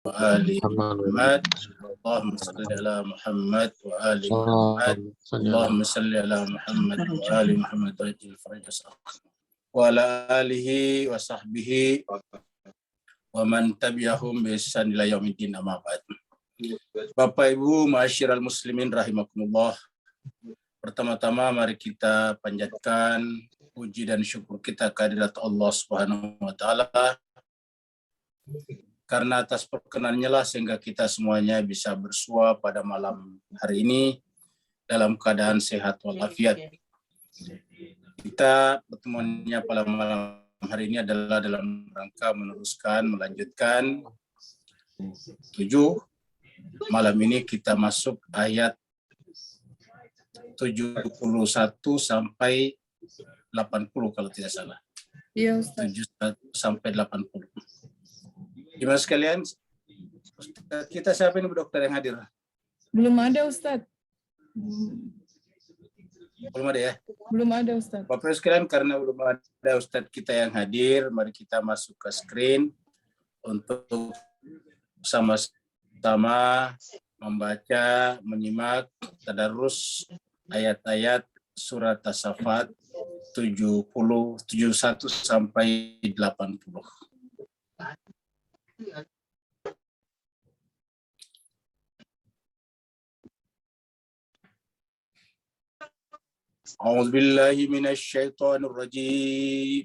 وآل محمد اللهم صل على محمد وآل محمد اللهم صل على محمد وآل محمد وعجل فرج وعلى آله وصحبه ومن tabi'ahum bi ihsan ila yaumiddin amma ba'd. Bapak Ibu ma'asyiral muslimin rahimakumullah. Pertama-tama mari kita panjatkan puji dan syukur kita kehadirat Allah Subhanahu wa taala. Karena atas perkenannya lah sehingga kita semuanya bisa bersua pada malam hari ini dalam keadaan sehat walafiat. Kita pertemuannya pada malam hari ini adalah dalam rangka melanjutkan 7. Malam ini kita masuk ayat 71 sampai 80 kalau tidak salah. Iya, Ustaz. 71 sampai 80. Gimana sekalian? Kita siapa ini Bu Dokter yang hadir? Belum ada, Ustaz. Belum ada ya? Belum ada, Ustaz. Bapak sekalian, karena belum ada Ustadz kita yang hadir, mari kita masuk ke screen untuk sama-sama membaca, menyimak tadarus ayat-ayat surat As-Saffat 71 sampai 80. A'udzu billahi minasy syaithanir rajim.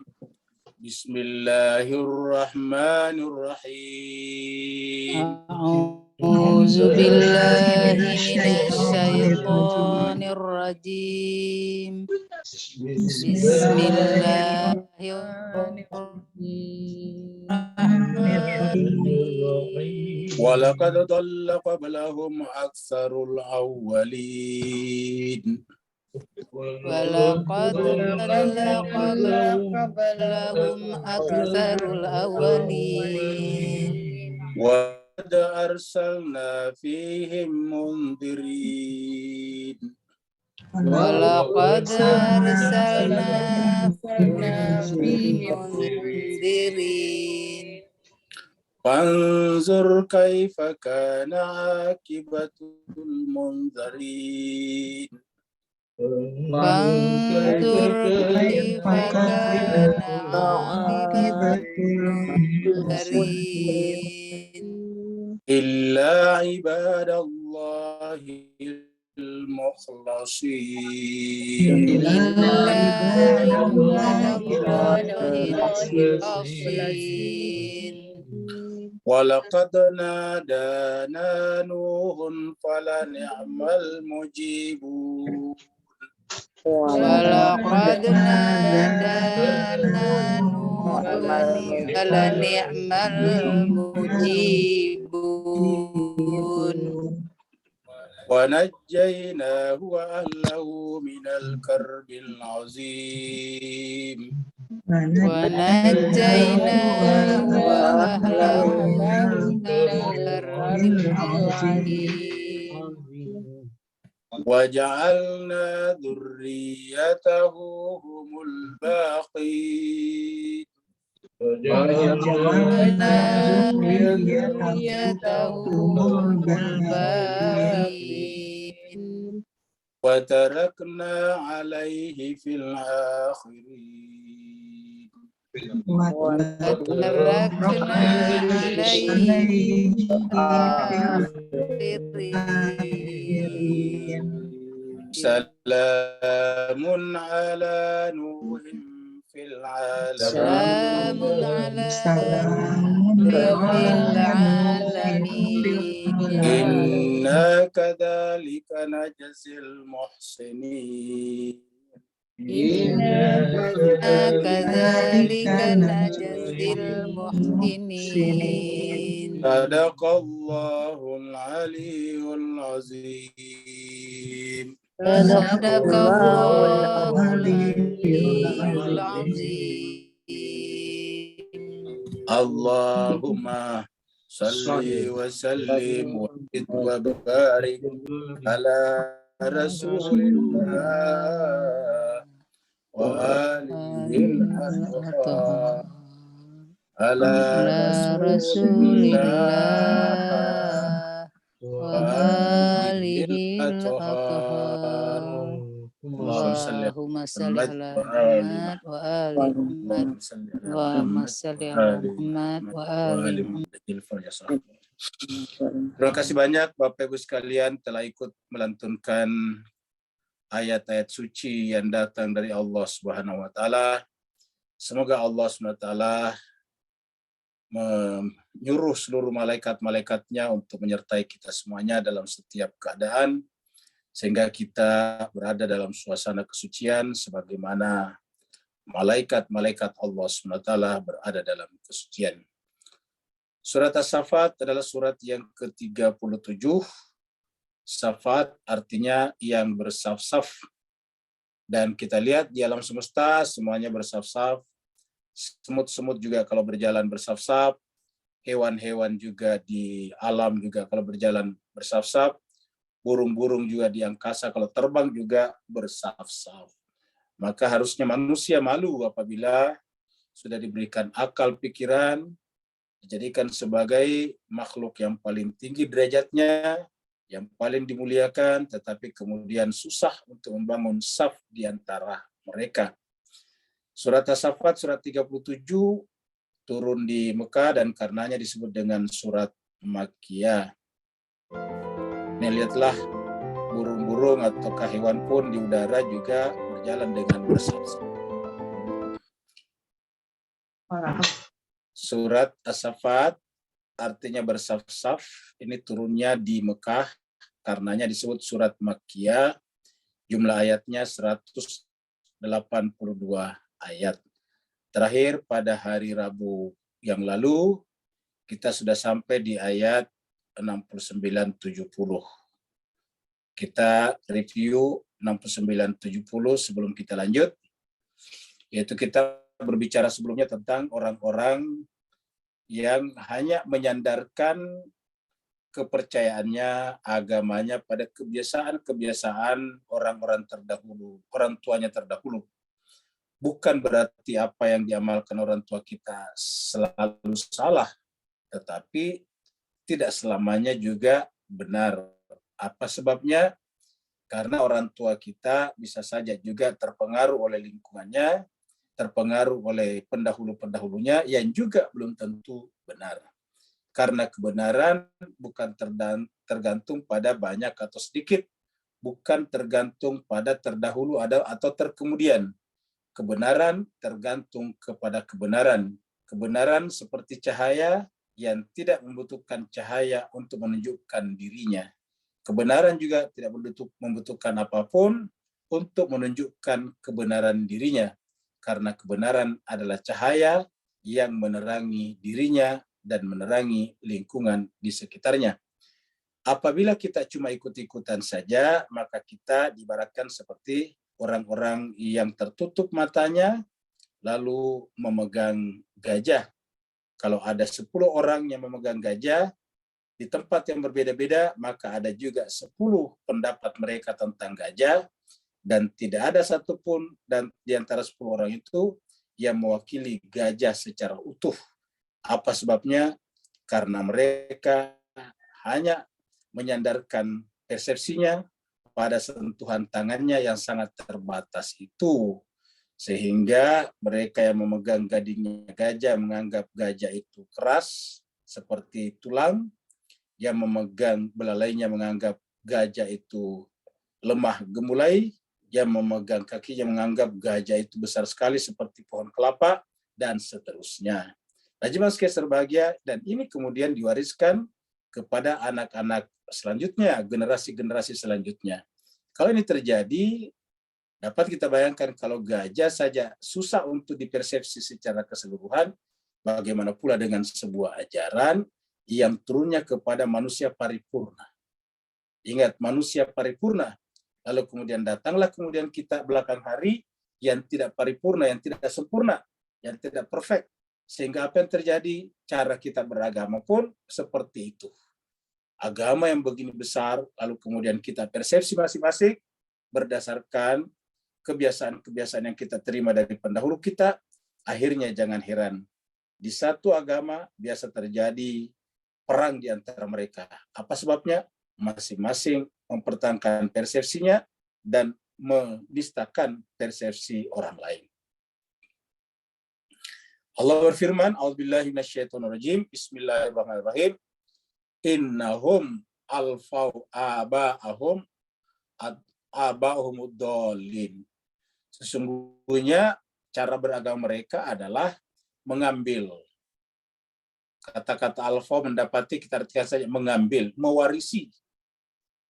Bismillahirrahmanirrahim. A'udzu billahi minasy syaithanir rajim. Bismillahirrahmanirrahim. Walaqad dhalla qablahum aktsarul awwalin. Walaqad dhalla qablahum aktsarul awwalin. Wa qad arsalna fihim mundirin. Walaqad arsalna fihim mundirin. Fanzur kaifa kana akibatul munzirin. Fanzur kaifa kana akibatul munzirin. Illa ibadallahil mukhlasin. Illa ibadallahil mukhlasin. Walaqad nadana Nuhun falani'mal mujibun. Walaqad nadana Nuhun falani'mal mujibun. Wa najjaynahu wa ahlahu minal karbil azim. Wa najjaynahu wa ahlahu minal karbil azim. Wa ja'alna dzurriyyatahu humul baqin. Wa tarakna alaihi fil akhirin. Salamun ala Nuhin fil alamin. Inna kadzalika najzil muhsinin. Inna kadzalika najzil muhsinin. Sadaqallahul aliyyul azim. Sadaqallahul aliyyul azim. Allahumma salli wa sallim wa barik ala Rasulillah wa alihi al-athhar. ala ala rasulillah Rasulillah wa wa alihil alihil athhar. athhar. Allahumma salli ala Allahumma salli Muhammad ala wa ali Muhammad Muhammad. wa ali Muhammad. Allahumma salli ala Allahumma Muhammad wa salli ala ali Muhammad Muhammad wa wa ali ali Muhammad. Muhammad. Terima kasih banyak Bapak Ibu sekalian telah ikut melantunkan ayat-ayat suci yang datang dari Allah Subhanahu wa taala. Semoga Allah Subhanahu wa taala menyuruh seluruh malaikat-malaikatnya untuk menyertai kita semuanya dalam setiap keadaan, sehingga kita berada dalam suasana kesucian sebagaimana malaikat-malaikat Allah SWT berada dalam kesucian. Surat As-Saffat adalah surat yang ke-37. Safat artinya yang bersaf-saf. Dan kita lihat di alam semesta semuanya bersaf-saf. Semut-semut juga kalau berjalan bersaf-saf. Hewan-hewan juga di alam juga kalau berjalan bersaf-saf. Burung-burung juga di angkasa kalau terbang juga bersaf-saf. Maka harusnya manusia malu apabila sudah diberikan akal pikiran, dijadikan sebagai makhluk yang paling tinggi derajatnya, yang paling dimuliakan, tetapi kemudian susah untuk membangun saf di antara mereka. Surat As-Saffat, surat 37, turun di Mekah dan karenanya disebut dengan surat Makkiyah. Ini lihatlah, burung-burung atau hewan pun di udara juga berjalan dengan bersaf-saf. Surat As-Saffat artinya bersaf-saf, ini turunnya di Mekah, karenanya disebut surat Makkiyah, jumlah ayatnya 182 ayat. Terakhir pada hari Rabu yang lalu, kita sudah sampai di ayat 69-70. Kita review 69-70 sebelum kita lanjut, yaitu kita berbicara sebelumnya tentang orang-orang yang hanya menyandarkan kepercayaannya, agamanya pada kebiasaan-kebiasaan orang-orang terdahulu, orang tuanya terdahulu. Bukan berarti apa yang diamalkan orang tua kita selalu salah, tetapi tidak selamanya juga benar. Apa sebabnya? Karena orang tua kita bisa saja juga terpengaruh oleh lingkungannya, terpengaruh oleh pendahulu-pendahulunya yang juga belum tentu benar. Karena kebenaran bukan tergantung pada banyak atau sedikit, bukan tergantung pada terdahulu atau terkemudian. Kebenaran tergantung kepada kebenaran. Kebenaran seperti cahaya yang tidak membutuhkan cahaya untuk menunjukkan dirinya. Kebenaran juga tidak membutuhkan apapun untuk menunjukkan kebenaran dirinya. Karena kebenaran adalah cahaya yang menerangi dirinya dan menerangi lingkungan di sekitarnya. Apabila kita cuma ikut-ikutan saja, maka kita diibaratkan seperti orang-orang yang tertutup matanya, lalu memegang gajah. Kalau ada 10 orang yang memegang gajah, di tempat yang berbeda-beda, maka ada juga 10 pendapat mereka tentang gajah, dan tidak ada satupun dan di antara 10 orang itu yang mewakili gajah secara utuh. Apa sebabnya? Karena mereka hanya menyandarkan persepsinya pada sentuhan tangannya yang sangat terbatas itu. Sehingga mereka yang memegang gadingnya gajah menganggap gajah itu keras seperti tulang, yang memegang belalainya menganggap gajah itu lemah gemulai, yang memegang kakinya menganggap gajah itu besar sekali seperti pohon kelapa, dan seterusnya. Nah, jemaah sekalian berbahagia, dan ini kemudian diwariskan kepada anak-anak selanjutnya, generasi-generasi selanjutnya. Kalau ini terjadi, dapat kita bayangkan kalau gajah saja susah untuk dipersepsi secara keseluruhan, bagaimana pula dengan sebuah ajaran yang turunnya kepada manusia paripurna. Ingat, manusia paripurna. Lalu kemudian datanglah kemudian kita belakang hari yang tidak paripurna, yang tidak sempurna, yang tidak perfect. Sehingga apa yang terjadi? Cara kita beragama pun seperti itu. Agama yang begini besar, lalu kemudian kita persepsi masing-masing berdasarkan kebiasaan-kebiasaan yang kita terima dari pendahulu kita, akhirnya jangan heran di satu agama biasa terjadi perang di antara mereka. Apa sebabnya? Masing-masing mempertahankan persepsinya dan menistakan persepsi orang lain. Allah berfirman, A'udzubillahi minasyaitonirrajim, Bismillahirrahmanirrahim. Innahum alfau aba'ahumud dhalin. Sesungguhnya cara beragama mereka adalah mengambil. Kata-kata alfa mendapati, kita artikan saja mengambil, mewarisi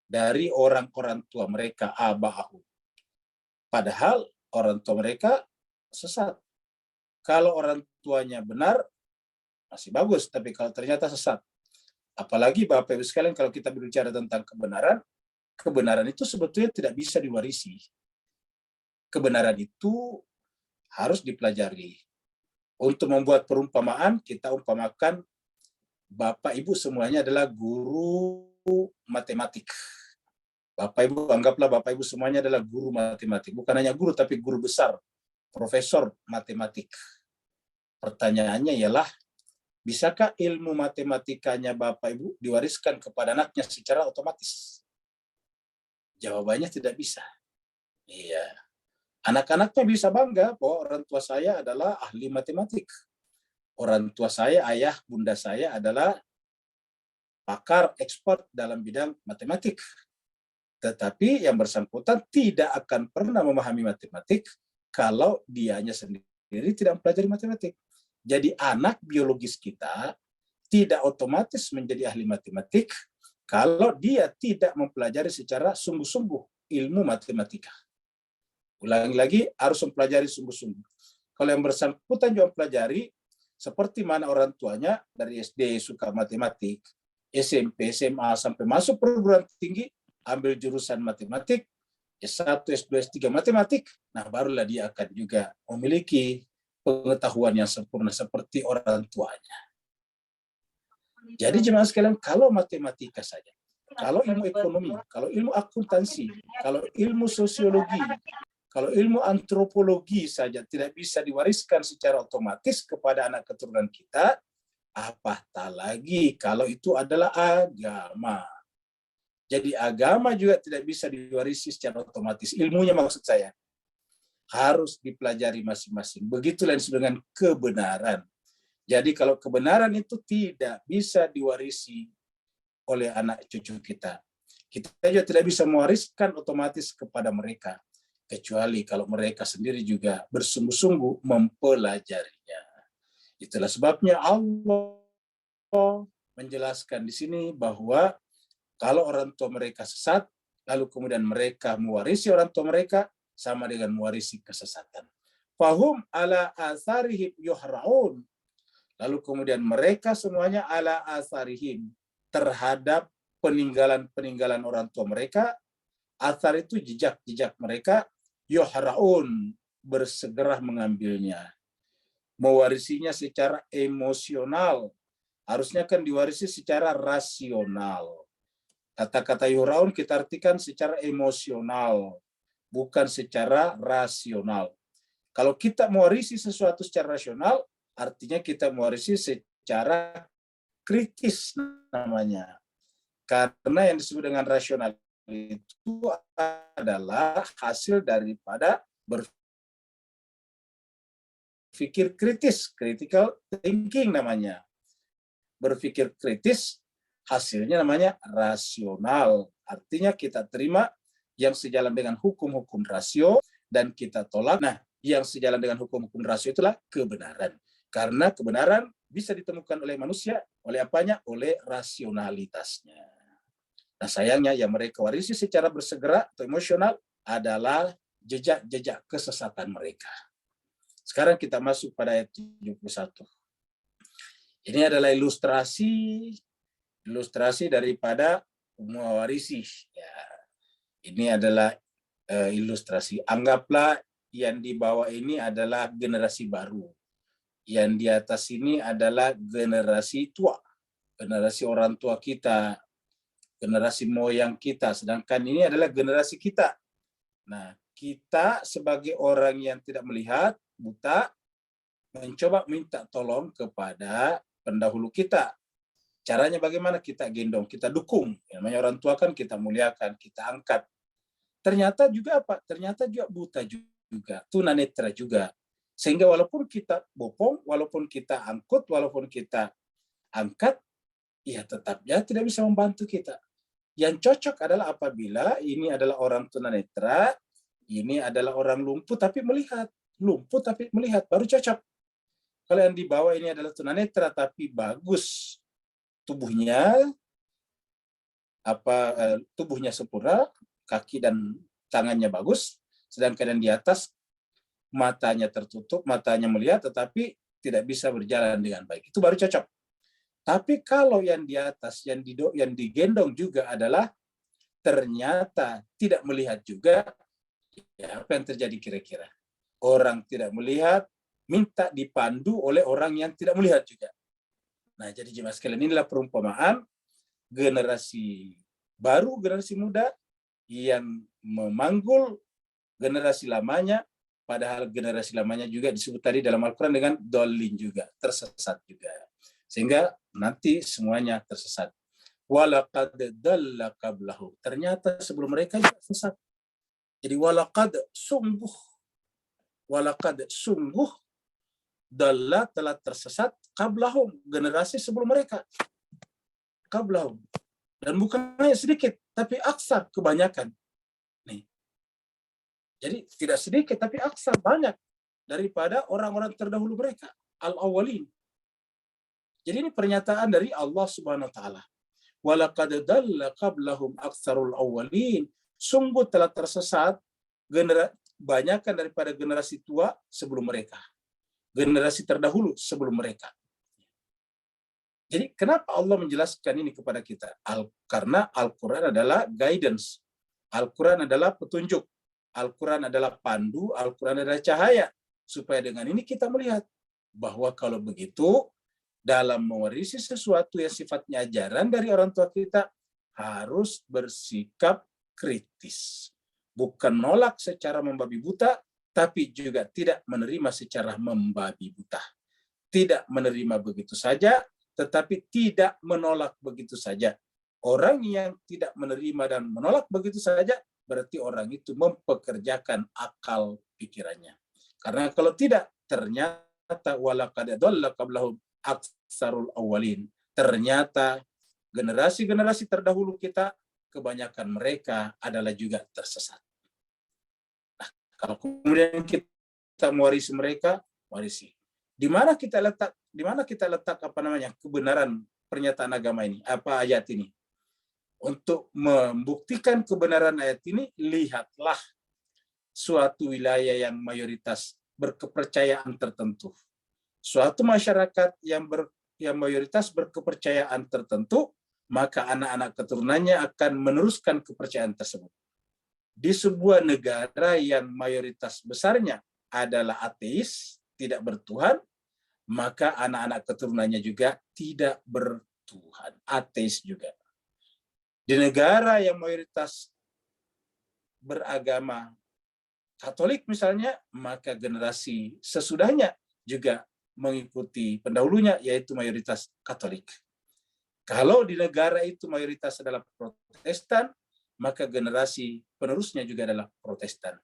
dari orang-orang tua mereka, aba'ahum. Padahal orang tua mereka sesat. Kalau orang tuanya benar, masih bagus. Tapi kalau ternyata sesat, apalagi Bapak Ibu sekalian, kalau kita berbicara tentang kebenaran, kebenaran itu sebetulnya tidak bisa diwarisi. Kebenaran itu harus dipelajari. Untuk membuat perumpamaan, kita umpamakan Bapak Ibu semuanya adalah guru matematik. Bapak Ibu, anggaplah Bapak Ibu semuanya adalah guru matematik. Bukan hanya guru, tapi guru besar, profesor matematik. Pertanyaannya ialah, bisakah ilmu matematikanya Bapak Ibu diwariskan kepada anaknya secara otomatis? Jawabannya tidak bisa. Iya. Anak-anaknya bisa bangga bahwa orang tua saya adalah ahli matematik. Orang tua saya, ayah, bunda saya adalah pakar expert dalam bidang matematik. Tetapi yang bersangkutan tidak akan pernah memahami matematik kalau dianya sendiri tidak mempelajari matematik. Jadi anak biologis kita tidak otomatis menjadi ahli matematik kalau dia tidak mempelajari secara sungguh-sungguh ilmu matematika. Ulangi lagi, harus mempelajari sungguh-sungguh. Kalau yang bersangkutan juga mempelajari, seperti mana orang tuanya dari SD suka matematik, SMP, SMA, sampai masuk perguruan tinggi, ambil jurusan matematik, S1, S2, S3 matematik, nah barulah dia akan juga memiliki pengetahuan yang sempurna seperti orang tuanya. Jadi jemaah sekalian, kalau matematika saja, kalau ilmu ekonomi, kalau ilmu akuntansi, kalau ilmu sosiologi, kalau ilmu antropologi saja tidak bisa diwariskan secara otomatis kepada anak keturunan kita, apatah lagi kalau itu adalah agama. Jadi agama juga tidak bisa diwarisi secara otomatis. Ilmunya maksud saya harus dipelajari masing-masing. Begitulah dengan kebenaran. Jadi kalau kebenaran itu tidak bisa diwarisi oleh anak cucu kita, kita juga tidak bisa mewariskan otomatis kepada mereka, kecuali kalau mereka sendiri juga bersungguh-sungguh mempelajarinya. Itulah sebabnya Allah menjelaskan di sini bahwa kalau orang tua mereka sesat, lalu kemudian mereka mewarisi orang tua mereka, sama dengan mewarisi kesesatan. Fahum ala asarihim yuhra'un. Lalu kemudian mereka semuanya ala asarihim, terhadap peninggalan-peninggalan orang tua mereka. Asar itu jejak-jejak mereka, yuhra'un, bersegera mengambilnya. Mewarisinya secara emosional. Harusnya kan diwarisi secara rasional. Kata-kata yuhra'un kita artikan secara emosional, bukan secara rasional. Kalau kita mewarisi sesuatu secara rasional, artinya kita mewarisi secara kritis namanya. Karena yang disebut dengan rasional itu adalah hasil daripada berpikir kritis, critical thinking namanya. Berpikir kritis, hasilnya namanya rasional. Artinya kita terima yang sejalan dengan hukum-hukum rasio dan kita tolak. Nah, yang sejalan dengan hukum-hukum rasio itulah kebenaran. Karena kebenaran bisa ditemukan oleh manusia, oleh apanya? Oleh rasionalitasnya. Nah, sayangnya yang mereka warisi secara bersegera atau emosional adalah jejak-jejak kesesatan mereka. Sekarang kita masuk pada ayat 71. Ini adalah ilustrasi daripada mewarisi. Ya, ini adalah ilustrasi. Anggaplah yang di bawah ini adalah generasi baru. Yang di atas ini adalah generasi tua. Generasi orang tua kita. Generasi moyang kita. Sedangkan ini adalah generasi kita. Nah, kita sebagai orang yang tidak melihat, buta, mencoba minta tolong kepada pendahulu kita. Caranya bagaimana? Kita gendong, kita dukung. Namanya orang tua kan kita muliakan, kita angkat. Ternyata juga apa? Ternyata juga buta juga, tunanetra juga. Sehingga walaupun kita bopong, walaupun kita angkut, walaupun kita angkat, ya tetap ya tidak bisa membantu kita. Yang cocok adalah apabila ini adalah orang tunanetra, ini adalah orang lumpuh tapi melihat, baru cocok. Kalau yang di bawah ini adalah tunanetra tapi bagus tubuhnya, tubuhnya sempurna, kaki dan tangannya bagus, sedangkan yang di atas matanya tertutup, matanya melihat tetapi tidak bisa berjalan dengan baik. Itu baru cocok. Tapi kalau yang di atas, yang digendong juga adalah ternyata tidak melihat juga, ya apa yang terjadi kira-kira? Orang tidak melihat, minta dipandu oleh orang yang tidak melihat juga. Nah, jadi jemaah sekalian, inilah perumpamaan generasi baru, generasi muda yang memanggul generasi lamanya, padahal generasi lamanya juga disebut tadi dalam Al-Quran dengan dolin juga, tersesat juga. Sehingga nanti semuanya tersesat. Walaqad dalla qablahu. Ternyata sebelum mereka juga sesat. Jadi walaqad sungguh dalla telah tersesat qablahum, generasi sebelum mereka. Qablahum. Dan bukan hanya sedikit, tapi aksar, kebanyakan. Nih. Jadi tidak sedikit, tapi aksar, banyak daripada orang-orang terdahulu mereka, al-awwalin. Jadi ini pernyataan dari Allah Subhanahu wa taala. Walaqad dalla qablahum aktsarul awwalin. Sungguh telah tersesat banyakan daripada generasi tua sebelum mereka. Generasi terdahulu sebelum mereka. Jadi kenapa Allah menjelaskan ini kepada kita? Karena Al-Quran adalah guidance. Al-Quran adalah petunjuk. Al-Quran adalah pandu. Al-Quran adalah cahaya. Supaya dengan ini kita melihat bahwa kalau begitu, dalam mewarisi sesuatu yang sifatnya ajaran dari orang tua kita, harus bersikap kritis. Bukan menolak secara membabi buta, tapi juga tidak menerima secara membabi buta. Tidak menerima begitu saja, tetapi tidak menolak begitu saja. Orang yang tidak menerima dan menolak begitu saja, berarti orang itu mempekerjakan akal pikirannya. Karena kalau tidak, ternyata walaqad dhalla qablahum aktsarul awwalin. Ternyata generasi-generasi terdahulu kita, kebanyakan mereka adalah juga tersesat. Nah, kalau kemudian kita mewarisi mereka, warisi. Di mana kita letak kebenaran pernyataan agama ini? Apa ayat ini? Untuk membuktikan kebenaran ayat ini, lihatlah suatu wilayah yang mayoritas berkepercayaan tertentu. Suatu masyarakat yang mayoritas berkepercayaan tertentu, maka anak-anak keturunannya akan meneruskan kepercayaan tersebut. Di sebuah negara yang mayoritas besarnya adalah ateis, tidak bertuhan, maka anak-anak keturunannya juga tidak bertuhan, ateis juga. Di negara yang mayoritas beragama Katolik misalnya, maka generasi sesudahnya juga mengikuti pendahulunya, yaitu mayoritas Katolik. Kalau di negara itu mayoritas adalah Protestan, maka generasi penerusnya juga adalah Protestan.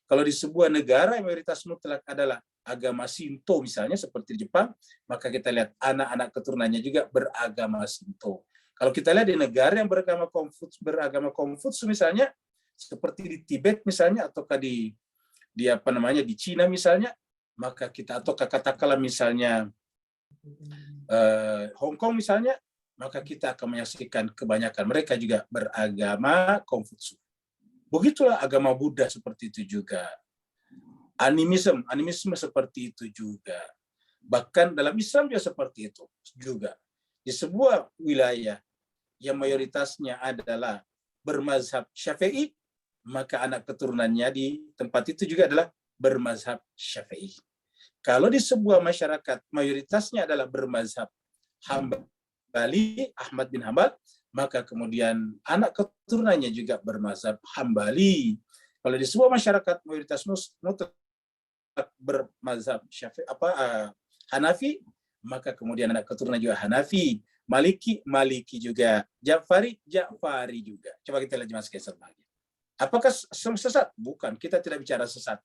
Kalau di sebuah negara yang mayoritas mutlak adalah agama Shinto misalnya, seperti di Jepang, maka kita lihat anak-anak keturunannya juga beragama Shinto. Kalau kita lihat di negara yang beragama Konfutsu misalnya, seperti di Tibet misalnya, ataukah di Cina misalnya, maka kita, atau katakanlah misalnya Hong Kong misalnya, maka kita akan menyaksikan kebanyakan mereka juga beragama Konfutsu. Begitulah agama Buddha seperti itu juga. Animisme seperti itu juga. Bahkan dalam Islam juga seperti itu juga. Di sebuah wilayah yang mayoritasnya adalah bermazhab Syafi'i, maka anak keturunannya di tempat itu juga adalah bermazhab Syafi'i. Kalau di sebuah masyarakat mayoritasnya adalah bermazhab Hambali, Ahmad bin Hambal, maka kemudian anak keturunannya juga bermazhab Hambali. Kalau di sebuah masyarakat mayoritas mutlak bermazhab Hanafi, maka kemudian anak keturunan juga Hanafi. Maliki, Maliki juga. Ja'fari, Ja'fari juga. Coba kita lihat jemaah sekalian berbahagia. Apakah sesat? Bukan, kita tidak bicara sesat.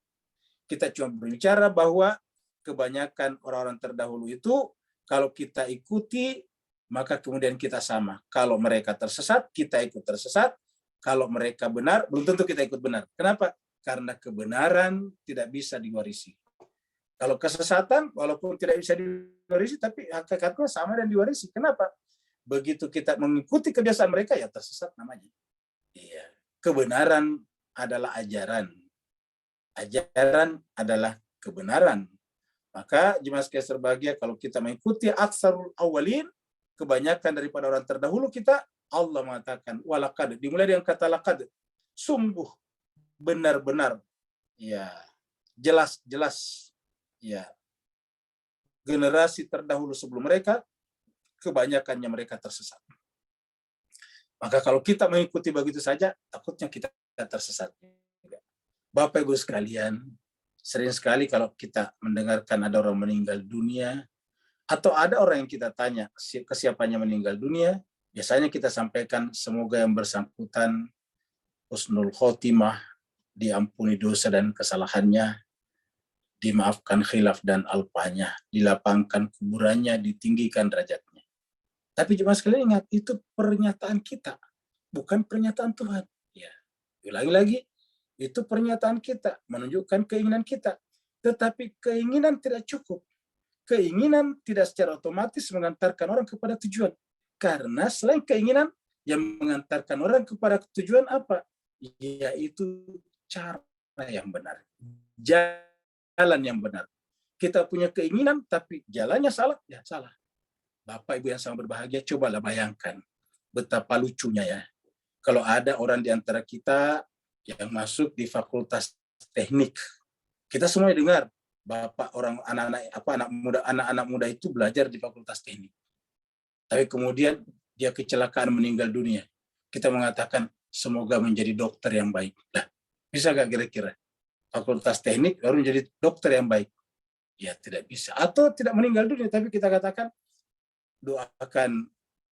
Kita cuma berbicara bahwa kebanyakan orang-orang terdahulu itu kalau kita ikuti, maka kemudian kita sama. Kalau mereka tersesat, kita ikut tersesat. Kalau mereka benar, belum tentu kita ikut benar. Kenapa? Karena kebenaran tidak bisa diwarisi. Kalau kesesatan, walaupun tidak bisa diwarisi, tapi hakikatnya sama dan diwarisi. Kenapa? Begitu kita mengikuti kebiasaan mereka, ya tersesat namanya. Iya. Kebenaran adalah ajaran. Ajaran adalah kebenaran. Maka jemaah sekalian berbahagia, kalau kita mengikuti aksarul awalin, kebanyakan daripada orang terdahulu kita, Allah mengatakan walaqad, dimulai dengan kata laqad, sungguh benar-benar, ya jelas-jelas, ya generasi terdahulu sebelum mereka, kebanyakannya mereka tersesat. Maka kalau kita mengikuti begitu saja, takutnya kita tersesat. Bapak Ibu sekalian, sering sekali kalau kita mendengarkan ada orang meninggal dunia, atau ada orang yang kita tanya ke siapanya meninggal dunia, biasanya kita sampaikan semoga yang bersangkutan husnul khotimah, diampuni dosa dan kesalahannya, dimaafkan khilaf dan alpanya, dilapangkan kuburannya, ditinggikan derajatnya. Tapi jemaah sekalian ingat, itu pernyataan kita, bukan pernyataan Tuhan. Ya, ulangi lagi, itu pernyataan kita, menunjukkan keinginan kita. Tetapi keinginan tidak cukup. Keinginan tidak secara otomatis mengantarkan orang kepada tujuan. Karena selain keinginan, yang mengantarkan orang kepada tujuan apa? Yaitu cara yang benar. Jalan yang benar. Kita punya keinginan, tapi jalannya salah, ya salah. Bapak Ibu yang sangat berbahagia, cobalah bayangkan betapa lucunya ya. Kalau ada orang di antara kita yang masuk di fakultas teknik, kita semua dengar, Bapak anak-anak muda itu belajar di fakultas teknik. Tapi kemudian dia kecelakaan meninggal dunia. Kita mengatakan semoga menjadi dokter yang baik. Nah, bisa gak kira-kira fakultas teknik baru menjadi dokter yang baik? Ya tidak bisa. Atau tidak meninggal dunia, tapi kita katakan doakan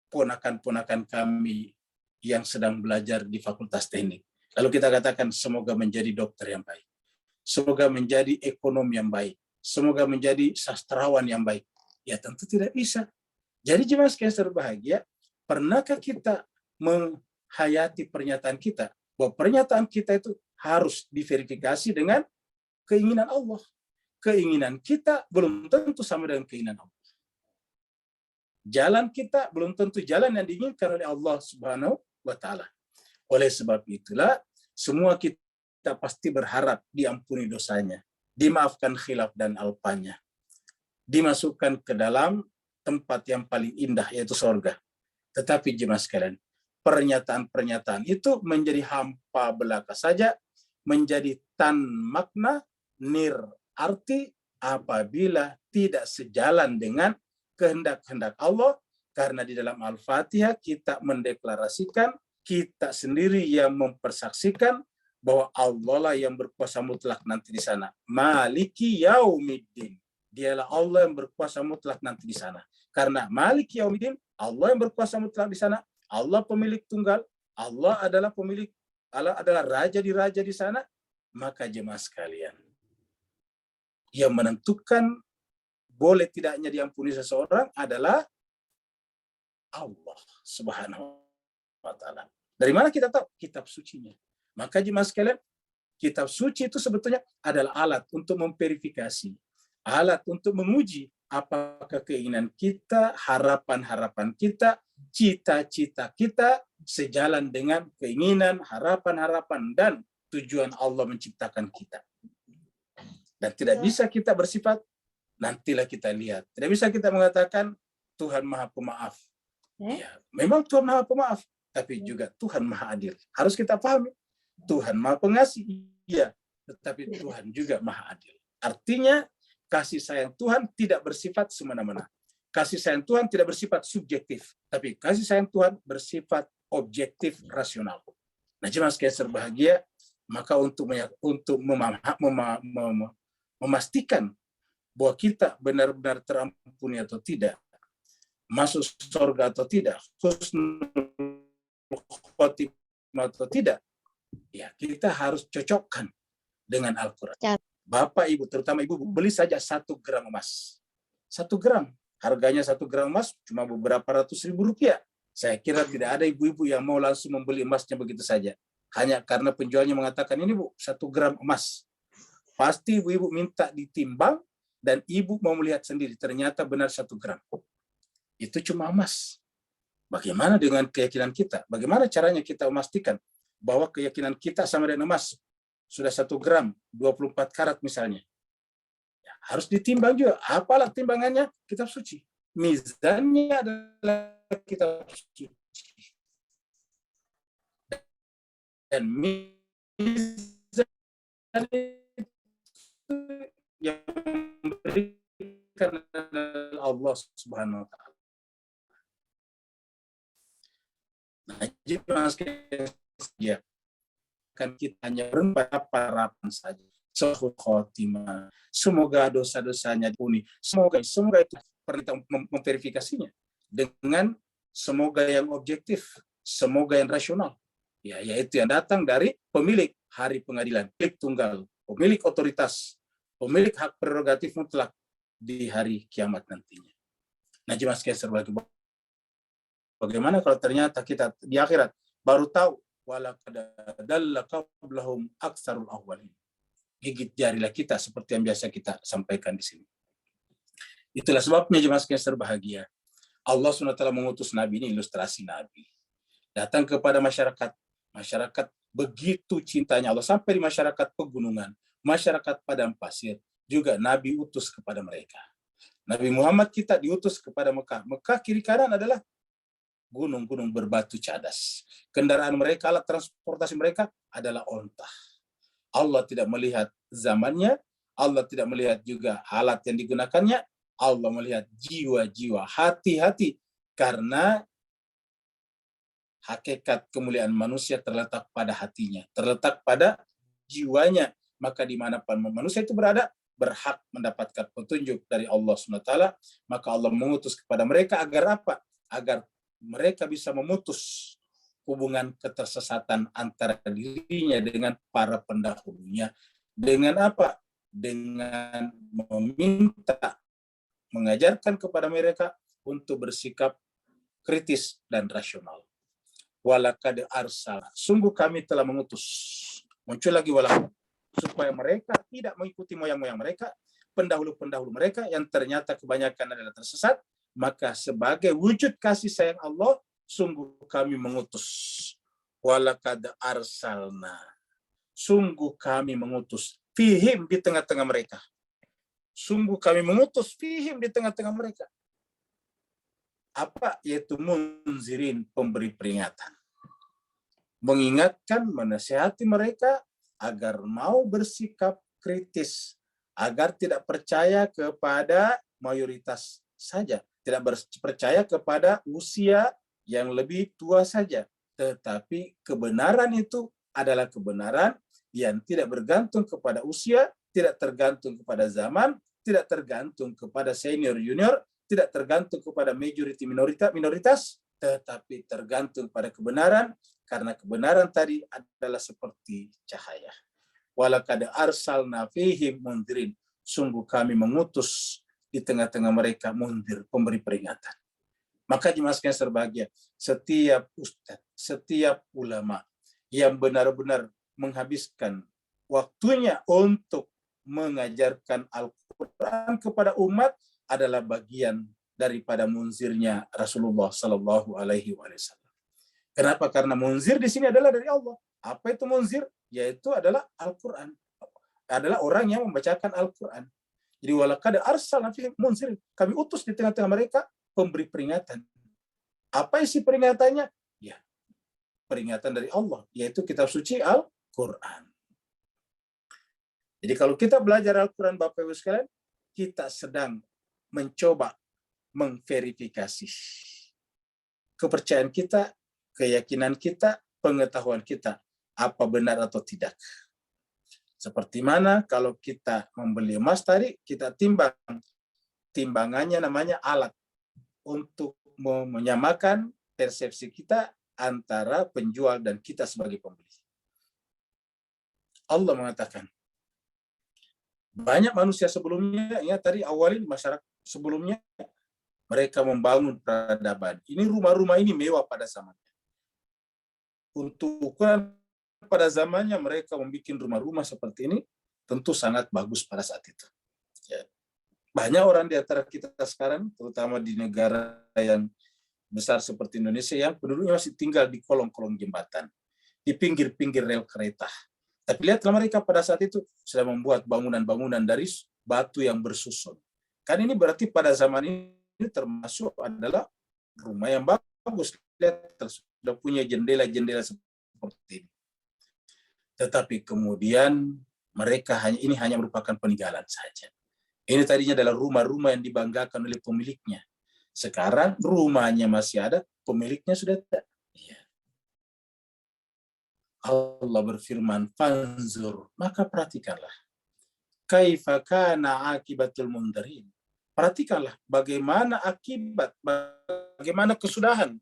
ponakan-ponakan kami yang sedang belajar di fakultas teknik. Lalu kita katakan semoga menjadi dokter yang baik. Semoga menjadi ekonom yang baik. Semoga menjadi sastrawan yang baik. Ya tentu tidak bisa. Jadi jemaah sekalian berbahagia, pernahkah kita menghayati pernyataan kita? Bahwa pernyataan kita itu harus diverifikasi dengan keinginan Allah. Keinginan kita belum tentu sama dengan keinginan Allah. Jalan kita belum tentu jalan yang diinginkan oleh Allah Subhanahu wa Ta'ala. Oleh sebab itulah, semua kita pasti berharap diampuni dosanya, dimaafkan khilaf dan alpanya, dimasukkan ke dalam tempat yang paling indah, yaitu surga. Tetapi jemaah sekalian, pernyataan-pernyataan itu menjadi hampa belaka saja, menjadi tan makna, nir arti, apabila tidak sejalan dengan kehendak-kehendak Allah. Karena di dalam Al-Fatihah kita mendeklarasikan, kita sendiri yang mempersaksikan bahwa Allah lah yang berkuasa mutlak nanti di sana. Maliki yaumiddin. Dialah Allah yang berkuasa mutlak nanti di sana. Karena Maliki yaumiddin, Allah yang berkuasa mutlak di sana. Allah pemilik tunggal. Allah adalah pemilik, Allah adalah raja di sana. Maka jemaah sekalian, yang menentukan boleh tidaknya diampuni seseorang adalah Allah Subhanahu wa Ta'ala. Dari mana kita tahu? Kitab sucinya. Maka jemaah sekalian, kitab suci itu sebetulnya adalah alat untuk memverifikasi, alat untuk menguji apakah keinginan kita, harapan-harapan kita, cita-cita kita sejalan dengan keinginan, harapan-harapan, dan tujuan Allah menciptakan kita. Dan tidak bisa kita bersifat, nantilah kita lihat. Tidak bisa kita mengatakan Tuhan Maha Pemaaf. Ya, memang Tuhan Maha Pemaaf, tapi juga Tuhan Maha Adil. Harus kita pahami. Tuhan Maha Pengasih, iya, tetapi Tuhan juga Maha Adil. Artinya, kasih sayang Tuhan tidak bersifat semena-mena. Kasih sayang Tuhan tidak bersifat subjektif, tapi kasih sayang Tuhan bersifat objektif, rasional. Nah, jemaah sekalian berbahagia, maka untuk memastikan bahwa kita benar-benar terampuni atau tidak, masuk surga atau tidak, husnul khotimah atau tidak, ya kita harus cocokkan dengan Al-Quran. Bapak, Ibu, terutama Ibu, beli saja 1 gram emas. 1 gram. Harganya 1 gram emas cuma beberapa ratus ribu rupiah. Saya kira tidak ada ibu-ibu yang mau langsung membeli emasnya begitu saja. Hanya karena penjualnya mengatakan, ini Bu, 1 gram emas. Pasti ibu-ibu minta ditimbang dan ibu mau melihat sendiri. Ternyata benar 1 gram. Itu cuma emas. Bagaimana dengan keyakinan kita? Bagaimana caranya kita memastikan bahwa keyakinan kita sama dengan emas? Sudah 1 gram, 24 karat misalnya. Ya, harus ditimbang juga. Apalah timbangannya? Kitab suci. Mizannya adalah kitab suci. Dan mizan itu yang memberikan Allah Subhanahu wa Ta'ala. Nah, jadi ya, kan kita hanya berapa harapan saja. Khotimah. Semoga dosa-dosanya diampuni. Semoga itu perlu memverifikasinya dengan semoga yang objektif, semoga yang rasional. Ya, yaitu yang datang dari pemilik hari pengadilan, pemilik tunggal, pemilik otoritas, pemilik hak prerogatif mutlak di hari kiamat nantinya. Nah, jemaah sekalian, bagaimana kalau ternyata kita di akhirat baru tahu walaqad dalla qablahum aktsarul awwalin. Gigit jarilah kita seperti yang biasa kita sampaikan di sini. Itulah sebabnya jemaah sekalian berbahagia. Allah SWT mengutus Nabi, ini ilustrasi Nabi. Datang kepada masyarakat. Masyarakat begitu cintanya Allah sampai di masyarakat pegunungan, masyarakat padang pasir, juga Nabi utus kepada mereka. Nabi Muhammad kita diutus kepada Mekah. Mekah kiri kanan adalah gunung-gunung berbatu cadas. Kendaraan mereka, alat transportasi mereka adalah onta. Allah tidak melihat zamannya, Allah tidak melihat juga alat yang digunakannya, Allah melihat jiwa-jiwa, hati-hati. Karena hakikat kemuliaan manusia terletak pada hatinya, terletak pada jiwanya. Maka dimanapun manusia itu berada, berhak mendapatkan petunjuk dari Allah SWT. Maka Allah mengutus kepada mereka agar apa? Agar mereka bisa memutus hubungan ketersesatan antara dirinya dengan para pendahulunya. Dengan apa? Dengan meminta, mengajarkan kepada mereka untuk bersikap kritis dan rasional. Walaqad arsal, sungguh kami telah mengutus. Muncul lagi walaqad, supaya mereka tidak mengikuti moyang-moyang mereka, pendahulu-pendahulu mereka yang ternyata kebanyakan adalah tersesat. Maka sebagai wujud kasih sayang Allah, sungguh kami mengutus. Walaqad arsalna, sungguh kami mengutus. Fihim, di tengah-tengah mereka. Sungguh kami mengutus fihim, di tengah-tengah mereka. Apa? Yaitu munzirin, pemberi peringatan. Mengingatkan, menasihati mereka agar mau bersikap kritis, agar tidak percaya kepada mayoritas saja, tidak percaya kepada usia yang lebih tua saja, tetapi kebenaran itu adalah kebenaran yang tidak bergantung kepada usia, tidak tergantung kepada zaman, tidak tergantung kepada senior junior, tidak tergantung kepada majority minoritas, tetapi tergantung pada kebenaran, karena kebenaran tadi adalah seperti cahaya. Walaqad arsalna fihim mundirin, sungguh kami mengutus di tengah-tengah mereka mundir, pemberi peringatan. Maka jemaah sekalian berbahagia, setiap ustadz, setiap ulama yang benar-benar menghabiskan waktunya untuk mengajarkan Al-Quran kepada umat adalah bagian daripada munzirnya Rasulullah Sallallahu Alaihi Wasallam. Kenapa? Karena munzir di sini adalah dari Allah. Apa itu munzir? Yaitu adalah Al-Quran. Adalah orang yang membacakan Al-Quran. Jadi walaqad arsalna fihim munzir. Kami utus di tengah-tengah mereka pemberi peringatan. Apa isi peringatannya? Ya, peringatan dari Allah, yaitu kitab suci Al-Quran. Jadi kalau kita belajar Al-Quran, Bapak Ibu sekalian, kita sedang mencoba memverifikasi kepercayaan kita, keyakinan kita, pengetahuan kita, apa benar atau tidak. Seperti mana kalau kita membeli emas tadi, kita timbang. Timbangannya namanya alat untuk menyamakan persepsi kita antara penjual dan kita sebagai pembeli. Allah mengatakan, banyak manusia sebelumnya, ya tadi awalin masyarakat sebelumnya, mereka membangun peradaban. Ini rumah-rumah ini mewah pada zamannya. Untuk ukuran pada zamannya mereka membuat rumah-rumah seperti ini, tentu sangat bagus pada saat itu. Ya. Banyak orang di antara kita sekarang, terutama di negara yang besar seperti Indonesia, yang penduduknya masih tinggal di kolong-kolong jembatan, di pinggir-pinggir rel kereta. Tapi lihatlah mereka pada saat itu sudah membuat bangunan-bangunan dari batu yang bersusun. Kan ini berarti pada zaman ini termasuk adalah rumah yang bagus. Lihat, sudah punya jendela-jendela seperti ini. Tetapi kemudian mereka hanya merupakan peninggalan saja. Ini tadinya adalah rumah-rumah yang dibanggakan oleh pemiliknya. Sekarang rumahnya masih ada, pemiliknya sudah tidak. Ya. Allah berfirman, fanzur, maka perhatikanlah. Kaifa kana akibatul mundarin. Perhatikanlah bagaimana akibat, bagaimana kesudahan.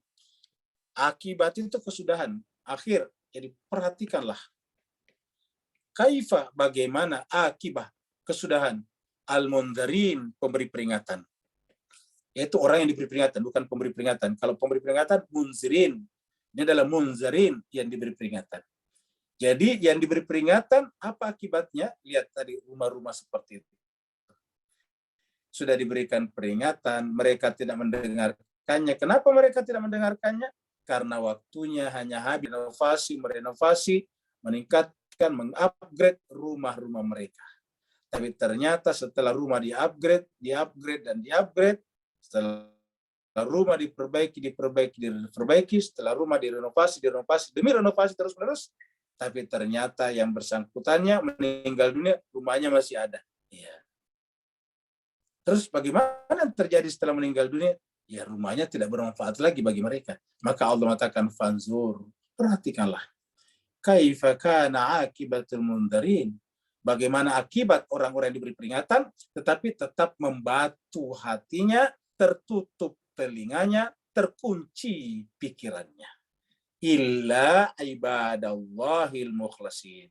Akibat itu kesudahan, akhir. Jadi perhatikanlah. Kaifa, bagaimana akibat kesudahan. Al-mundarin, pemberi peringatan. Yaitu orang yang diberi peringatan, bukan pemberi peringatan. Kalau pemberi peringatan, munzirin. Ini adalah munzirin yang diberi peringatan. Jadi yang diberi peringatan, apa akibatnya? Lihat tadi rumah-rumah seperti itu. Sudah diberikan peringatan, mereka tidak mendengarkannya. Kenapa mereka tidak mendengarkannya? Karena waktunya hanya habis merenovasi, meningkatkan, mengupgrade rumah-rumah mereka. Tapi ternyata setelah rumah di-upgrade, dan di-upgrade, setelah rumah diperbaiki, setelah rumah direnovasi, demi renovasi terus-menerus, tapi ternyata yang bersangkutannya meninggal dunia, rumahnya masih ada. Ya. Terus bagaimana terjadi setelah meninggal dunia? Ya rumahnya tidak bermanfaat lagi bagi mereka. Maka Allah mengatakan, fanzur, perhatikanlah. Kaifa kana akibatul mundarin. Bagaimana akibat orang-orang yang diberi peringatan, tetapi tetap membatu hatinya, tertutup telinganya, terkunci pikirannya. Illa ibadallahil mukhlasin.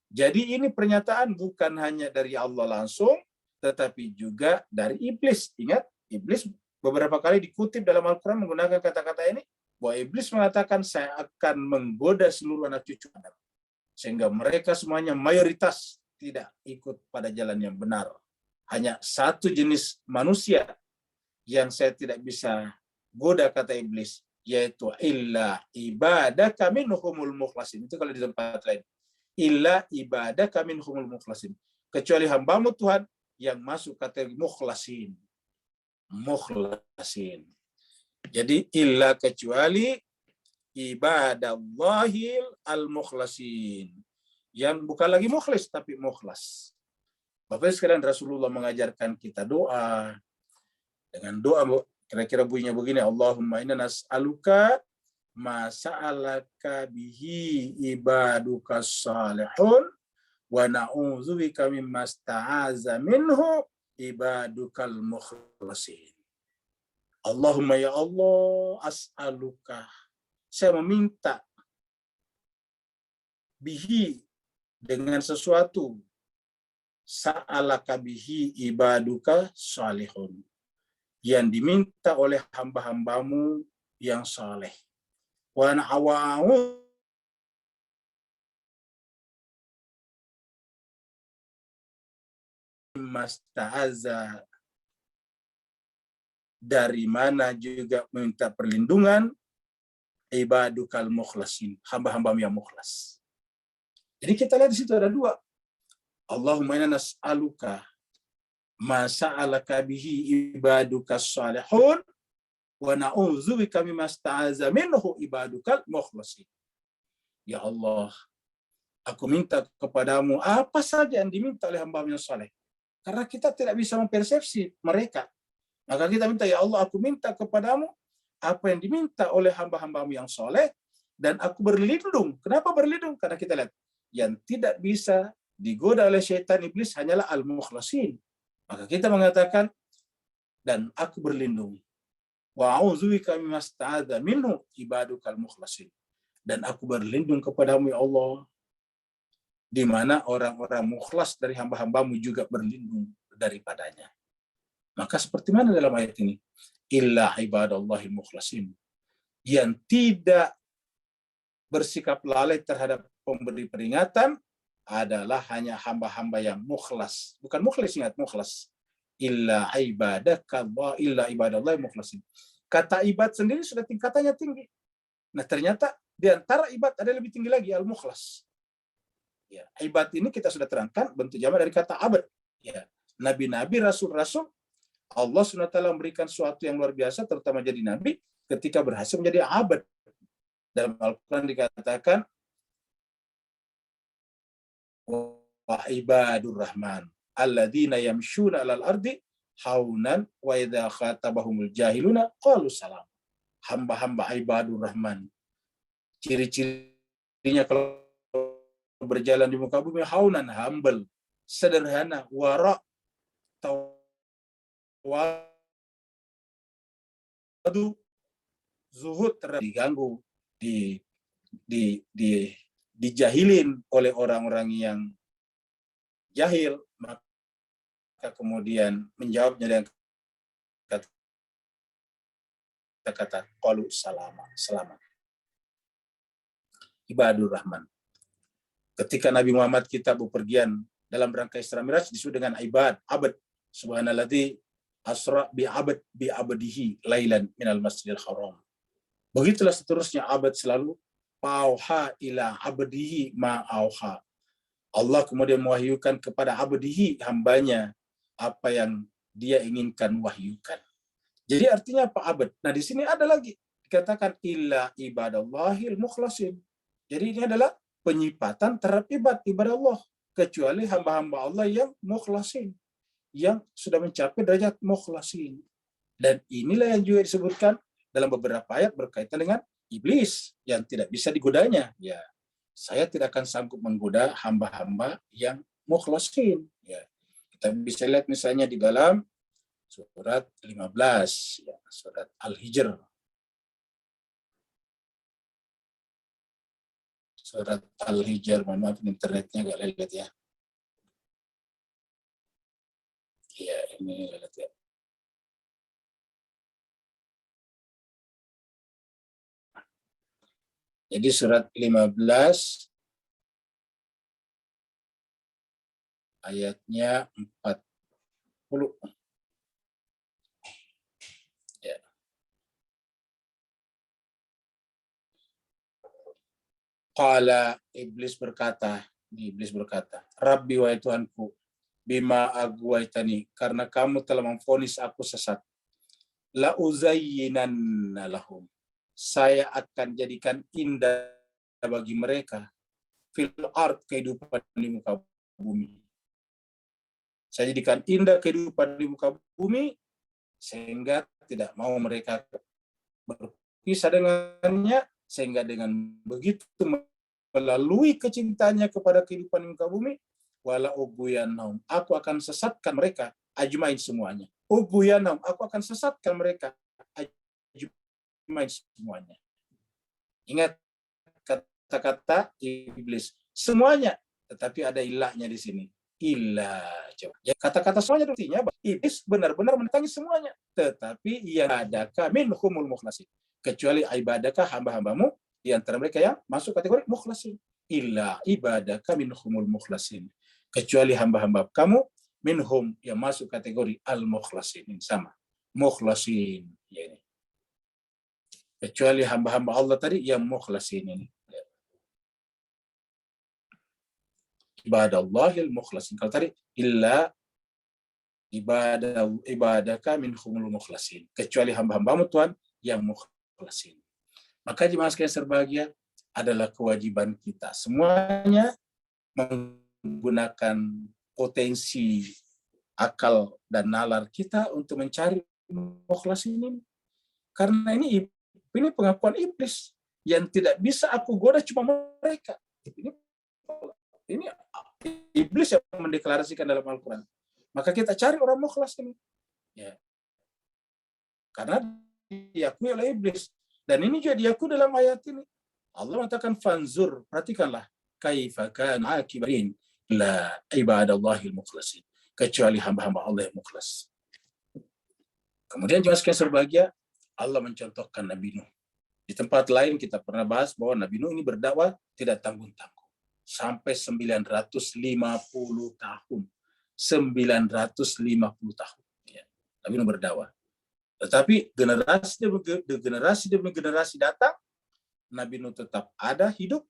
Jadi ini pernyataan bukan hanya dari Allah langsung, tetapi juga dari iblis. Ingat, iblis beberapa kali dikutip dalam Al-Quran menggunakan kata-kata ini, bahwa iblis mengatakan, saya akan menggoda seluruh anak cucu Adam. Sehingga mereka semuanya mayoritas tidak ikut pada jalan yang benar. Hanya satu jenis manusia yang saya tidak bisa goda, kata iblis, yaitu illa ibadaka minhumul mukhlasin. Itu kalau di tempat lain. Illa ibadaka minhumul mukhlasin. Kecuali hambamu Tuhan yang masuk kategori mukhlasin. Mukhlasin. Jadi illa kecuali ibadallahil al-mukhlasin. Yang bukan lagi mukhlis, tapi mukhlas. Bapak sekalian, Rasulullah mengajarkan kita doa. Dengan doa, kira-kira bunyinya begini, Allahumma inna nas'aluka ma sa'alaka bihi ibaduka salihun wa na'udzubika mimma sta'aza minhu ibadukal mukhlasin. Allahumma ya Allah, as'aluka. Saya meminta bihi, dengan sesuatu, sa'alaka bihi ibaduka salihun, yang diminta oleh hamba-hambamu yang saleh. Wa na'awa'u masta'aza, dari mana juga minta perlindungan ibadukal mukhlasin, hamba-hambamu yang mukhlas. Jadi kita lihat di situ ada dua. Allahumma inna nas'aluka ma sa'alaka bihi ibaduka salihun wa na'udzubika mimma sta'aza minhu ibadukal mukhlasin. Ya Allah, aku minta kepadamu apa saja yang diminta oleh hamba-Mu yang saleh. Karena kita tidak bisa mempersepsi mereka. Maka kita minta, ya Allah, aku minta kepadamu apa yang diminta oleh hamba-hamba-Mu yang saleh, dan aku berlindung. Kenapa berlindung? Karena kita lihat yang tidak bisa digoda oleh syaitan iblis hanyalah al-mukhlasin. Maka kita mengatakan, dan aku berlindung. Wa a'udzubika mimasta'adza minhu ibadukal mukhlasin. Dan aku berlindung kepadamu ya Allah, di mana orang-orang mukhlas dari hamba-hambamu juga berlindung daripadanya. Maka seperti mana dalam ayat ini? Illa ibadallahil mukhlasin. Yang tidak bersikap lalai terhadap pemberi peringatan adalah hanya hamba-hamba yang mukhlas. Bukan mukhlis, ingat, mukhlas. Illa ibadallahi mukhlasin. Kata ibad sendiri sudah tingkatannya tinggi. Nah, ternyata di antara ibad ada lebih tinggi lagi, al-mukhlas. Ya, ibad ini kita sudah terangkan bentuk jamak dari kata abad. Ya, nabi-nabi, rasul-rasul, Allah SWT memberikan sesuatu yang luar biasa, terutama jadi nabi, ketika berhasil menjadi abad. Dalam Al-Quran dikatakan, wa ibadur rahman alladzina yamshuna 'alal ardi haunan wa idza khatabahumul jahiluna qalu salam. Hamba-hamba ibadur rahman, ciri-cirinya kalau berjalan di muka bumi, haunan, humble, sederhana, wara, tawadu, zuhud, diganggu, dijahilin oleh orang-orang yang jahil, maka kemudian menjawabnya dengan kata-kata qalu salama, selamat. Ibadur Rahman. Ketika Nabi Muhammad kita bepergian dalam rangka Isra Miraj disebut dengan ibad, abad. Subhanalladzi asra bi abdihi lailan minal masjidil haram. Begitulah seterusnya abad selalu. Pauha ila abdihi ma auha. Allah kemudian mewahyukan kepada abdihi, hambanya, apa yang dia inginkan wahyukan. Jadi artinya apa abad? Nah, di sini ada lagi dikatakan illa ibadallahil mukhlasin. Jadi ini adalah penyipatan terhadap ibadah Allah, kecuali hamba-hamba Allah yang mukhlasin, yang sudah mencapai derajat mukhlasin. Dan inilah yang juga disebutkan dalam beberapa ayat berkaitan dengan iblis yang tidak bisa digodanya. Ya, saya tidak akan sanggup menggoda hamba-hamba yang mukhlasin. Ya, kita bisa lihat misalnya di dalam surat 15, ya, surat Al-Hijr. Surat Al-Hijr, maaf internetnya agak lelet ya. Iya, ini lelet ya. Jadi surat 15 ayatnya 40. Ya. Qala, iblis berkata, Rabbi wahai Tuhanku, bima agwaitani, karena kamu telah memvonis aku sesat, la uzayyinanna lahum, saya akan jadikan indah bagi mereka fil ard, kehidupan di muka bumi. Saya jadikan indah kehidupan di muka bumi sehingga tidak mau mereka berpisah dengannya, sehingga dengan begitu melalui kecintaannya kepada kehidupan di muka bumi, wala ughwiyannahum, aku akan sesatkan mereka ajmain semuanya. Ughwiyannahum, aku akan sesatkan mereka ajmain semuanya. Ingat kata-kata iblis, semuanya, tetapi ada ilahnya di sini. Ilah, ya, kata-kata semuanya artinya iblis benar-benar mendatangi semuanya, tetapi yang adakah minhumul mukhlasin, kecuali ibadakah hamba-hambamu di antara mereka yang masuk kategori mukhlasin. Illa ibadaka minhumul mukhlasin, kecuali hamba-hamba kamu minhum yang masuk kategori al-mukhlasin, sama mukhlasin, ya, kecuali hamba-hamba Allah tadi yang mukhlasin ini. Ibadallahil mukhlasin. Kalau tadi illa ibadaka minhumul mukhlasin, kecuali hamba-hambamu Tuhan yang mukhlasin. Maka jemaah sekalian serbahagia, adalah kewajiban kita semuanya menggunakan potensi akal dan nalar kita untuk mencari mukhlasin ini. Karena ini pengakuan iblis yang tidak bisa aku goda cuma mereka. Ini Iblis yang mendeklarasikan dalam Al-Quran. Maka kita cari orang mukhlas ini. Ya. Karena diakui oleh iblis. Dan ini juga diakui dalam ayat ini. Allah mengatakan fanzur, perhatikanlah. Kaifa kana akibarin la ibadallahil mukhlasin. Kecuali hamba-hamba Allah yang mukhlas. Kemudian juga sekian berbahagia, Allah mencontohkan Nabi Nuh. Di tempat lain kita pernah bahas bahwa Nabi Nuh ini berdakwah tidak tanggung-tanggung. Sampai 950 tahun. 950 tahun. Ya. Nabi Nuh berdakwah. Tetapi generasi demi generasi datang, Nabi Nuh tetap ada, hidup.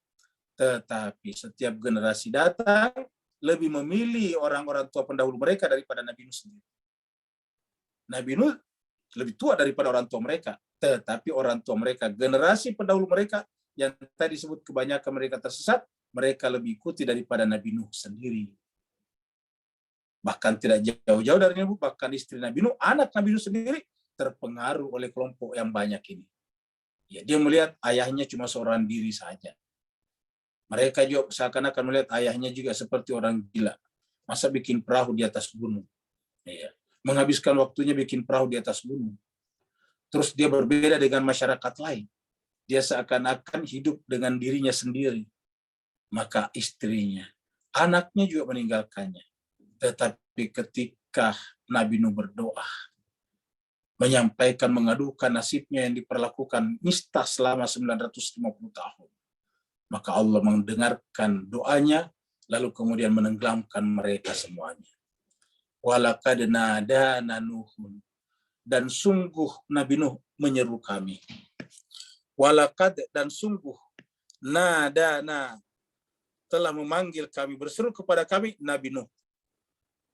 Tetapi setiap generasi datang, lebih memilih orang-orang tua pendahulu mereka daripada Nabi Nuh sendiri. Nabi Nuh lebih tua daripada orang tua mereka. Tetapi orang tua mereka, generasi pendahulu mereka, yang tadi disebut kebanyakan mereka tersesat, mereka lebih ikuti daripada Nabi Nuh sendiri. Bahkan tidak jauh-jauh dari Nabi Nuh, bahkan istri Nabi Nuh, anak Nabi Nuh sendiri, terpengaruh oleh kelompok yang banyak ini. Ya, dia melihat ayahnya cuma seorang diri saja. Mereka juga seakan-akan melihat ayahnya juga seperti orang gila. Masa bikin perahu di atas gunung? Ya. Menghabiskan waktunya bikin perahu di atas gunung. Terus dia berbeda dengan masyarakat lain. Dia seakan-akan hidup dengan dirinya sendiri. Maka istrinya, anaknya juga meninggalkannya. Tetapi ketika Nabi Nuh berdoa, menyampaikan, mengadukan nasibnya yang diperlakukan nista selama 950 tahun. Maka Allah mendengarkan doanya, lalu kemudian menenggelamkan mereka semuanya. Walaqad nadana Nuhun. Dan sungguh Nabi Nuh menyeru kami. Walaqad, dan sungguh nadana, telah memanggil kami, berseru kepada kami, Nabi Nuh.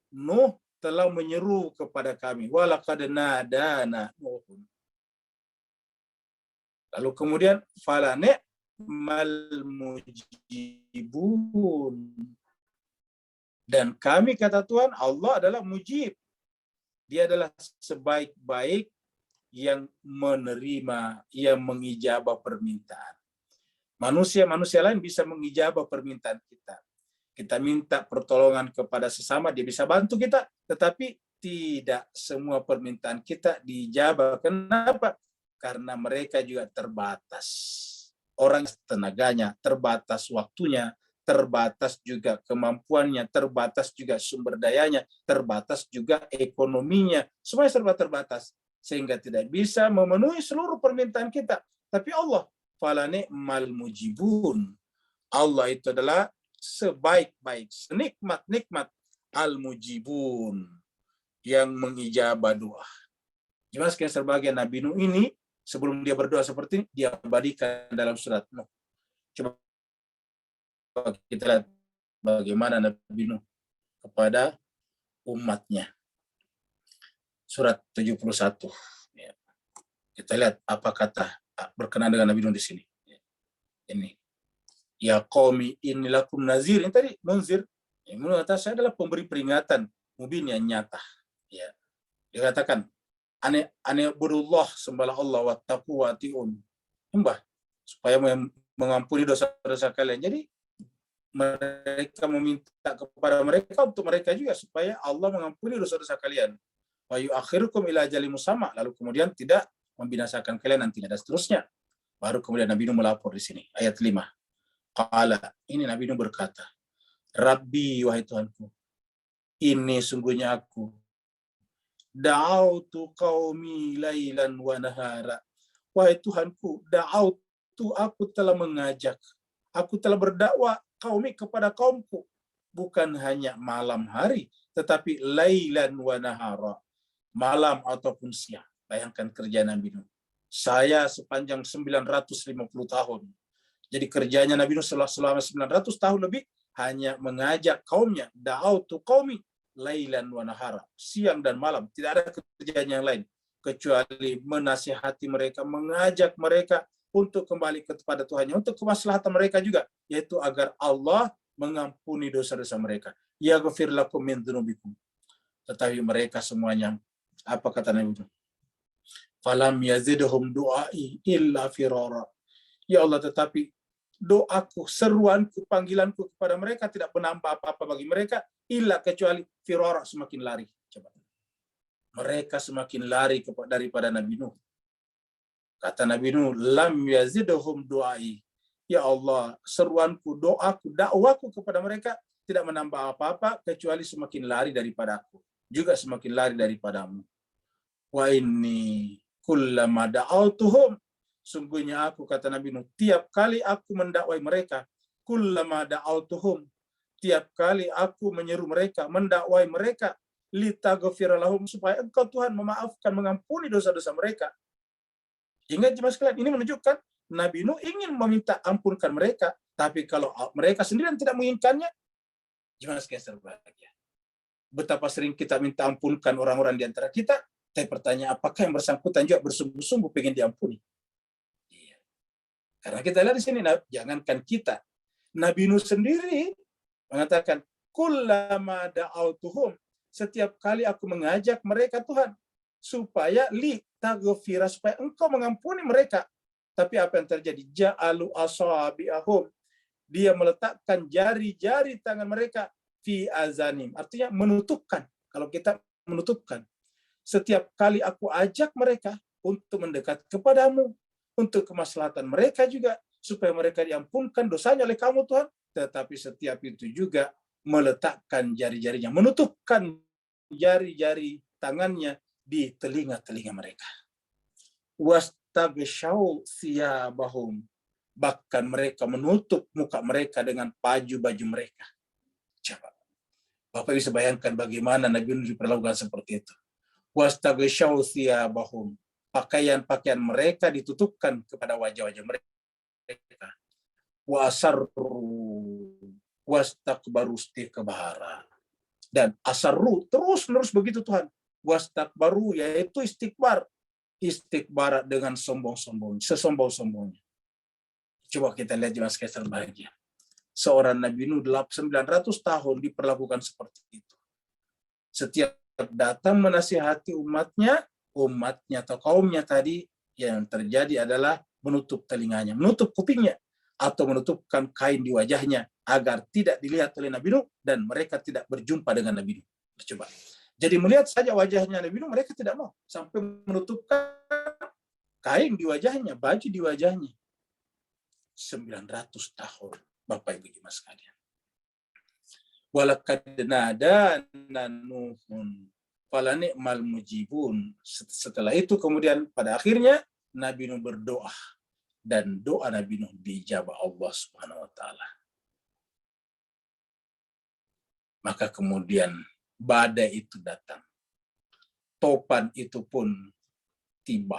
Nuh telah menyeru kepada kami. Walaqad nadana Nuhun. Lalu kemudian fala ni'mal mujibun. Dan kami, kata Tuhan, Allah adalah mujib. Dia adalah sebaik-baik yang menerima, yang mengijabah permintaan. Manusia lain bisa mengijabah permintaan kita. Kita minta pertolongan kepada sesama, dia bisa bantu kita, tetapi tidak semua permintaan kita dijabah. Kenapa? Karena mereka juga terbatas. Orang tenaganya terbatas, waktunya terbatas, juga kemampuannya terbatas, juga sumber dayanya terbatas, juga ekonominya, semuanya serba terbatas, sehingga tidak bisa memenuhi seluruh permintaan kita. Tapi Allah, fala ni'mal mujibun. Allah itu adalah sebaik-baik, senikmat-nikmat al-mujibun, yang mengijabah doa. Gimana sekian serbagian Nabi Nuh ini, sebelum dia berdoa seperti ini, dia abadikan dalam surat Nuh. Coba kita lihat bagaimana Nabi Nuh kepada umatnya. Surat 71. Ya. Kita lihat apa kata berkenaan dengan Nabi Nuh di sini. Ini. Ya qaumi inni lakum nazir. Ini tadi munzir. Yang menurut saya adalah pemberi peringatan mubin yang nyata. Ya. Dia katakan, ane budullah, sembahlah Allah, wattaqu wa atiun. Sembah supaya mengampuni dosa-dosa kalian. Jadi mereka meminta kepada mereka untuk mereka juga supaya Allah mengampuni dosa-dosa kalian. Wa yu'akhirukum ila ajalin musamma, lalu kemudian tidak membinasakan kalian nantinya, dan seterusnya. Baru kemudian Nabi Nuh melapor di sini ayat 5. Qala, ini Nabi Nuh berkata, Rabbi, wahai Tuhanku, ini sungguhnya aku da'autu qaumi lailan wa nahara. Wahai Tuhanku, da'autu, aku telah mengajak, aku telah berdakwah qaumi, kepada kaumku, bukan hanya malam hari, tetapi lailan wa nahara, malam ataupun siang. Bayangkan kerja Nabi Nuh. Saya sepanjang 950 tahun. Jadi kerjanya Nabi Nuh selama 900 tahun lebih hanya mengajak kaumnya, da'autu qaumi lailan wa nahara, siang dan malam, tidak ada kerjaan yang lain kecuali menasihati mereka, mengajak mereka untuk kembali kepada Tuhannya, untuk kemaslahatan mereka juga, yaitu agar Allah mengampuni dosa-dosa mereka. Yaghfir lakum min dzunubikum. Tetapi mereka semuanya, apa kata Nabi Nuh? Falam yazidhum du'ai illa firara. Ya Allah, tetapi doaku, seruanku, panggilanku kepada mereka tidak menambah apa-apa bagi mereka, illa kecuali firara, semakin lari. Coba. Mereka semakin lari daripada Nabi Nuh. Kata Nabi Nuh, lam yazidhum du'ai. Ya Allah, seruanku, doaku, dakwaku kepada mereka tidak menambah apa-apa kecuali semakin lari daripada aku, juga semakin lari daripadamu. Wa inni kullama da'autuhum, sungguhnya aku, kata Nabi Nuh, tiap kali aku mendakwai mereka, kullama da'autuhum, tiap kali aku menyeru mereka, mendakwai mereka, litaghfira lahum, supaya engkau Tuhan memaafkan, mengampuni dosa-dosa mereka. Ingat jemaah sekalian, ini menunjukkan Nabi Nuh ingin meminta ampunkan mereka, tapi kalau mereka sendiri tidak menginginkannya, jemaah sekalian berbahagia. Betapa sering kita minta ampunkan orang-orang di antara kita, tapi pertanyaan, apakah yang bersangkutan juga bersungguh-sungguh pengen diampuni? Iya. Karena kita lihat di sini, jangankan kita, Nabi Nuh sendiri mengatakan, kullama da'autuhum, setiap kali aku mengajak mereka Tuhan, supaya li taghfira, supaya engkau mengampuni mereka. Tapi apa yang terjadi? Ja'alu asabi'ahum, dia meletakkan jari-jari tangan mereka fi azanim, artinya menutupkan. Kalau kita menutupkan, setiap kali aku ajak mereka untuk mendekat kepadamu, untuk kemaslahatan mereka juga, supaya mereka diampunkan dosanya oleh kamu Tuhan, tetapi setiap itu juga meletakkan jari-jarinya, menutupkan jari-jari tangannya di telinga-telinga mereka. Wastaghshaw thiyabahum, bahkan mereka menutup muka mereka dengan baju-baju mereka. Coba, Bapak bisa bayangkan bagaimana Nabi Nuh diperlakukan seperti itu. Wastaghshaw thiyabahum, pakaian-pakaian mereka ditutupkan kepada wajah-wajah mereka. Wa asarru wastakbaru istikbara, dan asarru terus-menerus begitu Tuhan. Wastakbaru, yaitu istikbar dengan sombong-sombong, sesombong-sombongnya. Coba kita lihat jemaah sekalian bahagia. Seorang Nabi Nuh 900 tahun diperlakukan seperti itu. Setiap datang menasihati umatnya atau kaumnya tadi, yang terjadi adalah menutup telinganya, menutup kupingnya, atau menutupkan kain di wajahnya agar tidak dilihat oleh Nabi Nuh dan mereka tidak berjumpa dengan Nabi Nuh. Coba. Jadi melihat saja wajahnya Nabi Nuh, mereka tidak mau, sampai menutupkan kain di wajahnya, baju di wajahnya. 900 tahun, Bapak Ibu jemaah sekalian. Walaqad nadana Nuhun fala ni'mal mujibun. Setelah itu kemudian pada akhirnya Nabi Nuh berdoa, dan doa Nabi Nuh dijabah Allah Subhanahu wa taala. Maka kemudian badai itu datang. Topan itu pun tiba.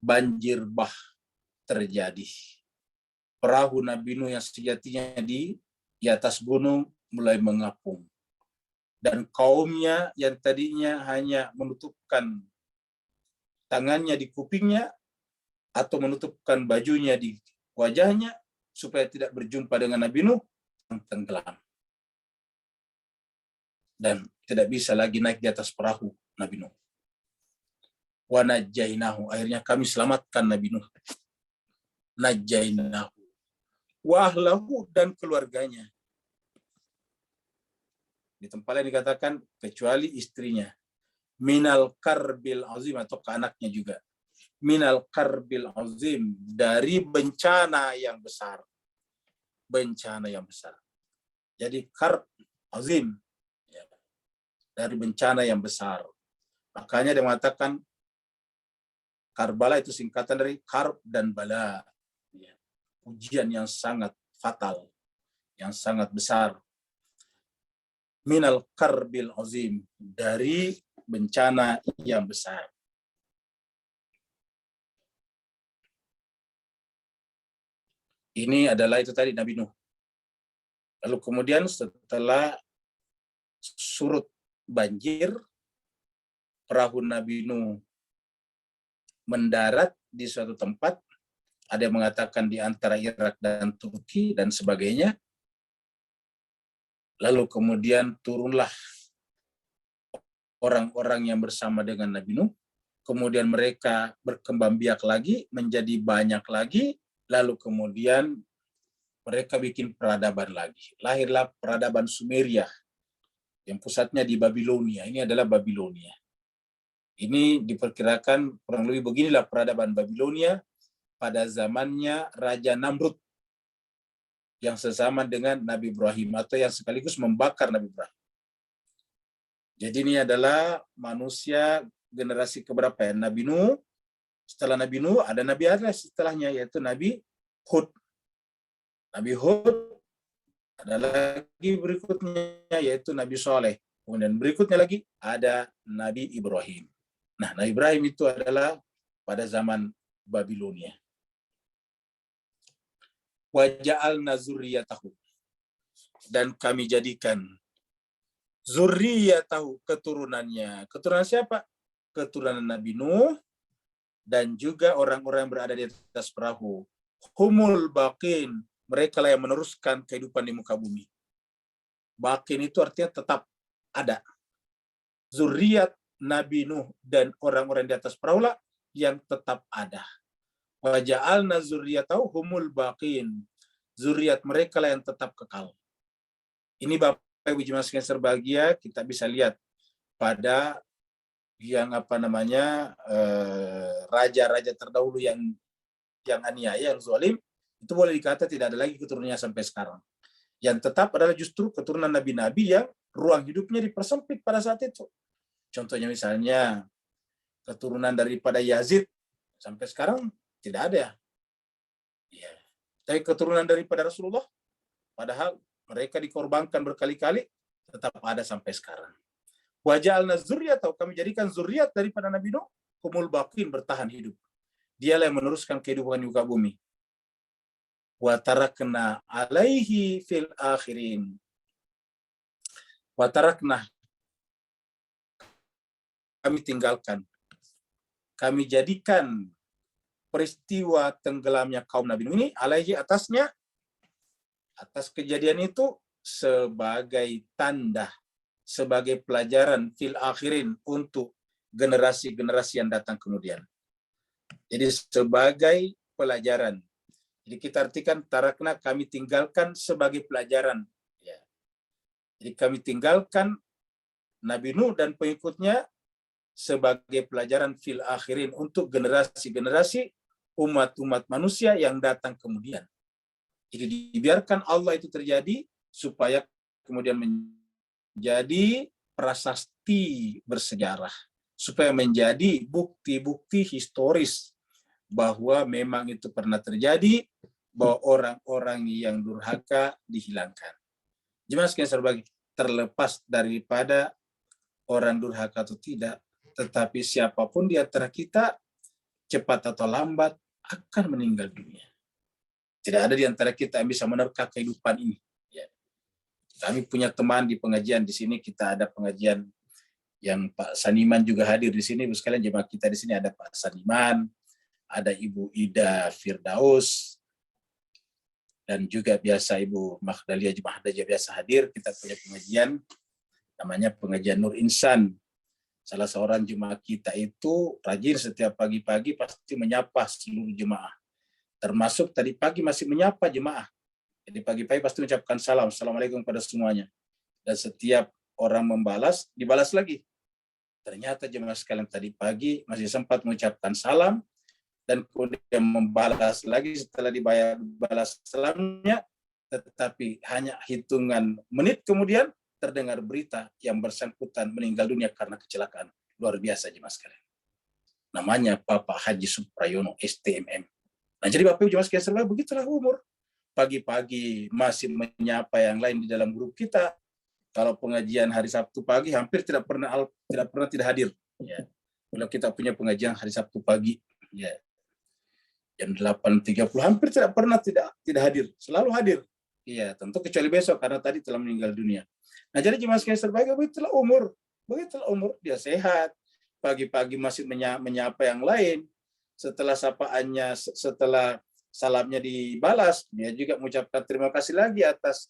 Banjir bah terjadi. Perahu Nabi Nuh yang sejatinya di atas gunung mulai mengapung. Dan kaumnya yang tadinya hanya menutupkan tangannya di kupingnya atau menutupkan bajunya di wajahnya supaya tidak berjumpa dengan Nabi Nuh, tenggelam. Dan tidak bisa lagi naik di atas perahu Nabi Nuh. Wa najjainahu, akhirnya kami selamatkan Nabi Nuh. Najjainahu wa ahlahu, dan keluarganya. Di tempat lain dikatakan kecuali istrinya. Minal karbil azim, atau ke anaknya juga. Minal karbil azim, dari bencana yang besar. Bencana yang besar. Jadi karb azim, ya, dari bencana yang besar. Makanya dia mengatakan Karbala itu singkatan dari karb dan bala. Ya, ujian yang sangat fatal, yang sangat besar. Minal karbil azim, dari bencana yang besar. Ini adalah itu tadi Nabi Nuh. Lalu kemudian setelah surut banjir, perahu Nabi Nuh mendarat di suatu tempat, ada yang mengatakan di antara Irak dan Turki dan sebagainya. Lalu kemudian turunlah orang-orang yang bersama dengan Nabi Nuh. Kemudian mereka berkembang biak lagi, menjadi banyak lagi, lalu kemudian mereka bikin peradaban lagi. Lahirlah peradaban Sumeria yang pusatnya di Babilonia. Ini adalah Babilonia. Ini diperkirakan kurang lebih beginilah peradaban Babilonia pada zamannya Raja Namrud yang sezaman dengan Nabi Ibrahim atau yang sekaligus membakar Nabi Ibrahim. Jadi ini adalah manusia generasi keberapa ya? Nabi Nuh, setelah Nabi Nuh ada Nabi Adam setelahnya yaitu Nabi Hud. Nabi Hud ada lagi berikutnya yaitu Nabi Soleh. Kemudian berikutnya lagi ada Nabi Ibrahim. Nah, Nabi Ibrahim itu adalah pada zaman Babilonia. Wa ja'alna zurriyatahu, dan kami jadikan zurriyatahu, keturunannya. Keturunan siapa? Keturunan Nabi Nuh dan juga orang-orang yang berada di atas perahu. Humul baqin, mereka lah yang meneruskan kehidupan di muka bumi. Baqin itu artinya tetap ada. Zuriat Nabi Nuh dan orang-orang di atas perahu lah yang tetap ada. Wa ja'alna zurriyatahu humul baqin. Zuriat mereka lah yang tetap kekal. Ini Bapak Ibu jemaah sekalian berbahagia, kita bisa lihat pada yang raja-raja terdahulu yang aniaya, yang zalim, itu boleh dikata tidak ada lagi keturunannya sampai sekarang. Yang tetap adalah justru keturunan nabi-nabi yang ruang hidupnya dipersempit pada saat itu. Contohnya misalnya keturunan daripada Yazid sampai sekarang tidak ada. Ya. Tapi keturunan daripada Rasulullah, padahal mereka dikorbankan berkali-kali, tetap ada sampai sekarang. Wa ja'alna zurriyatahu, kami jadikan zuriat daripada Nabi Nuh humul baqin, bertahan hidup. Dialah yang meneruskan kehidupan di muka bumi. Wa tarakna alaihi fil akhirin. Wa tarakna, kami tinggalkan, kami jadikan peristiwa tenggelamnya kaum Nabi Nuh ini alaihi, atasnya, atas kejadian itu sebagai tanda, sebagai pelajaran fil akhirin untuk generasi-generasi yang datang kemudian. Jadi sebagai pelajaran. Jadi kita artikan tarakna, kami tinggalkan sebagai pelajaran. Ya. Jadi kami tinggalkan Nabi Nuh dan pengikutnya sebagai pelajaran fil akhirin untuk generasi-generasi umat-umat manusia yang datang kemudian. Jadi dibiarkan Allah itu terjadi supaya kemudian menjadi prasasti bersejarah, supaya menjadi bukti-bukti historis bahwa memang itu pernah terjadi, bahwa orang-orang yang durhaka dihilangkan. Jemaah sekalian berbagi, terlepas daripada orang durhaka atau tidak, tetapi siapapun di antara kita cepat atau lambat akan meninggal dunia. Tidak ada di antara kita yang bisa menerka kehidupan ini. Ya. Kami punya teman di pengajian di sini, kita ada pengajian yang Pak Saniman juga hadir di sini. Sekalian jemaah kita di sini ada Pak Saniman, ada Ibu Ida Firdaus, dan juga biasa Ibu Maghdalia Jemaah Haji biasa hadir. Kita punya pengajian namanya pengajian Nur Insan. Salah seorang jemaah kita itu rajin setiap pagi-pagi pasti menyapa seluruh jemaah. Termasuk tadi pagi masih menyapa jemaah. Jadi pagi-pagi pasti mengucapkan salam, assalamualaikum pada semuanya. Dan setiap orang membalas, dibalas lagi. Ternyata jemaah sekalian tadi pagi masih sempat mengucapkan salam, dan kemudian membalas lagi setelah dibalas salamnya, tetapi hanya hitungan menit kemudian terdengar berita yang bersangkutan meninggal dunia karena kecelakaan. Luar biasa jemaah sekalian. Namanya Bapak Haji Suprayono STMM. Nah, jadi Bapak Ibu jemaah sekalian, begitulah umur. Pagi-pagi masih menyapa yang lain di dalam grup kita. Kalau pengajian hari Sabtu pagi hampir tidak pernah tidak hadir. Ya. Kalau kita punya pengajian hari Sabtu pagi, ya, jam 8.30 hampir tidak pernah tidak hadir, selalu hadir. Iya, tentu kecuali besok karena tadi telah meninggal dunia. Nah, jadi jemaah sekalian berbahagia, begitulah umur. Dia sehat. Pagi-pagi masih menyapa yang lain. Setelah sapaannya, setelah salamnya dibalas, dia juga mengucapkan terima kasih lagi atas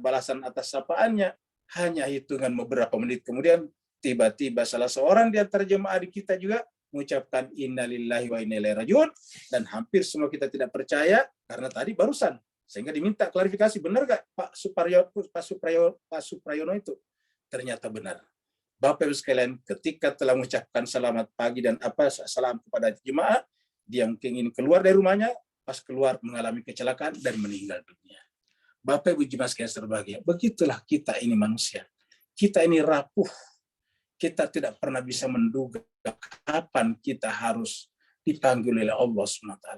balasan atas sapaannya. Hanya hitungan beberapa menit kemudian, tiba-tiba salah seorang di antara jemaah di kita juga mengucapkan innalillahi wa inna ilaihi rajiun, dan hampir semua kita tidak percaya karena tadi barusan, sehingga diminta klarifikasi, benar gak Pak Suprayono itu? Ternyata benar. Bapak Ibu sekalian, ketika telah mengucapkan selamat pagi dan salam kepada jemaah, dia mungkin ingin keluar dari rumahnya, pas keluar mengalami kecelakaan dan meninggal dunia. Bapak Ibu jemaah sekalian berbahagia, begitulah kita ini manusia. Kita ini rapuh. Kita tidak pernah bisa menduga kapan kita harus dipanggil oleh Allah SWT.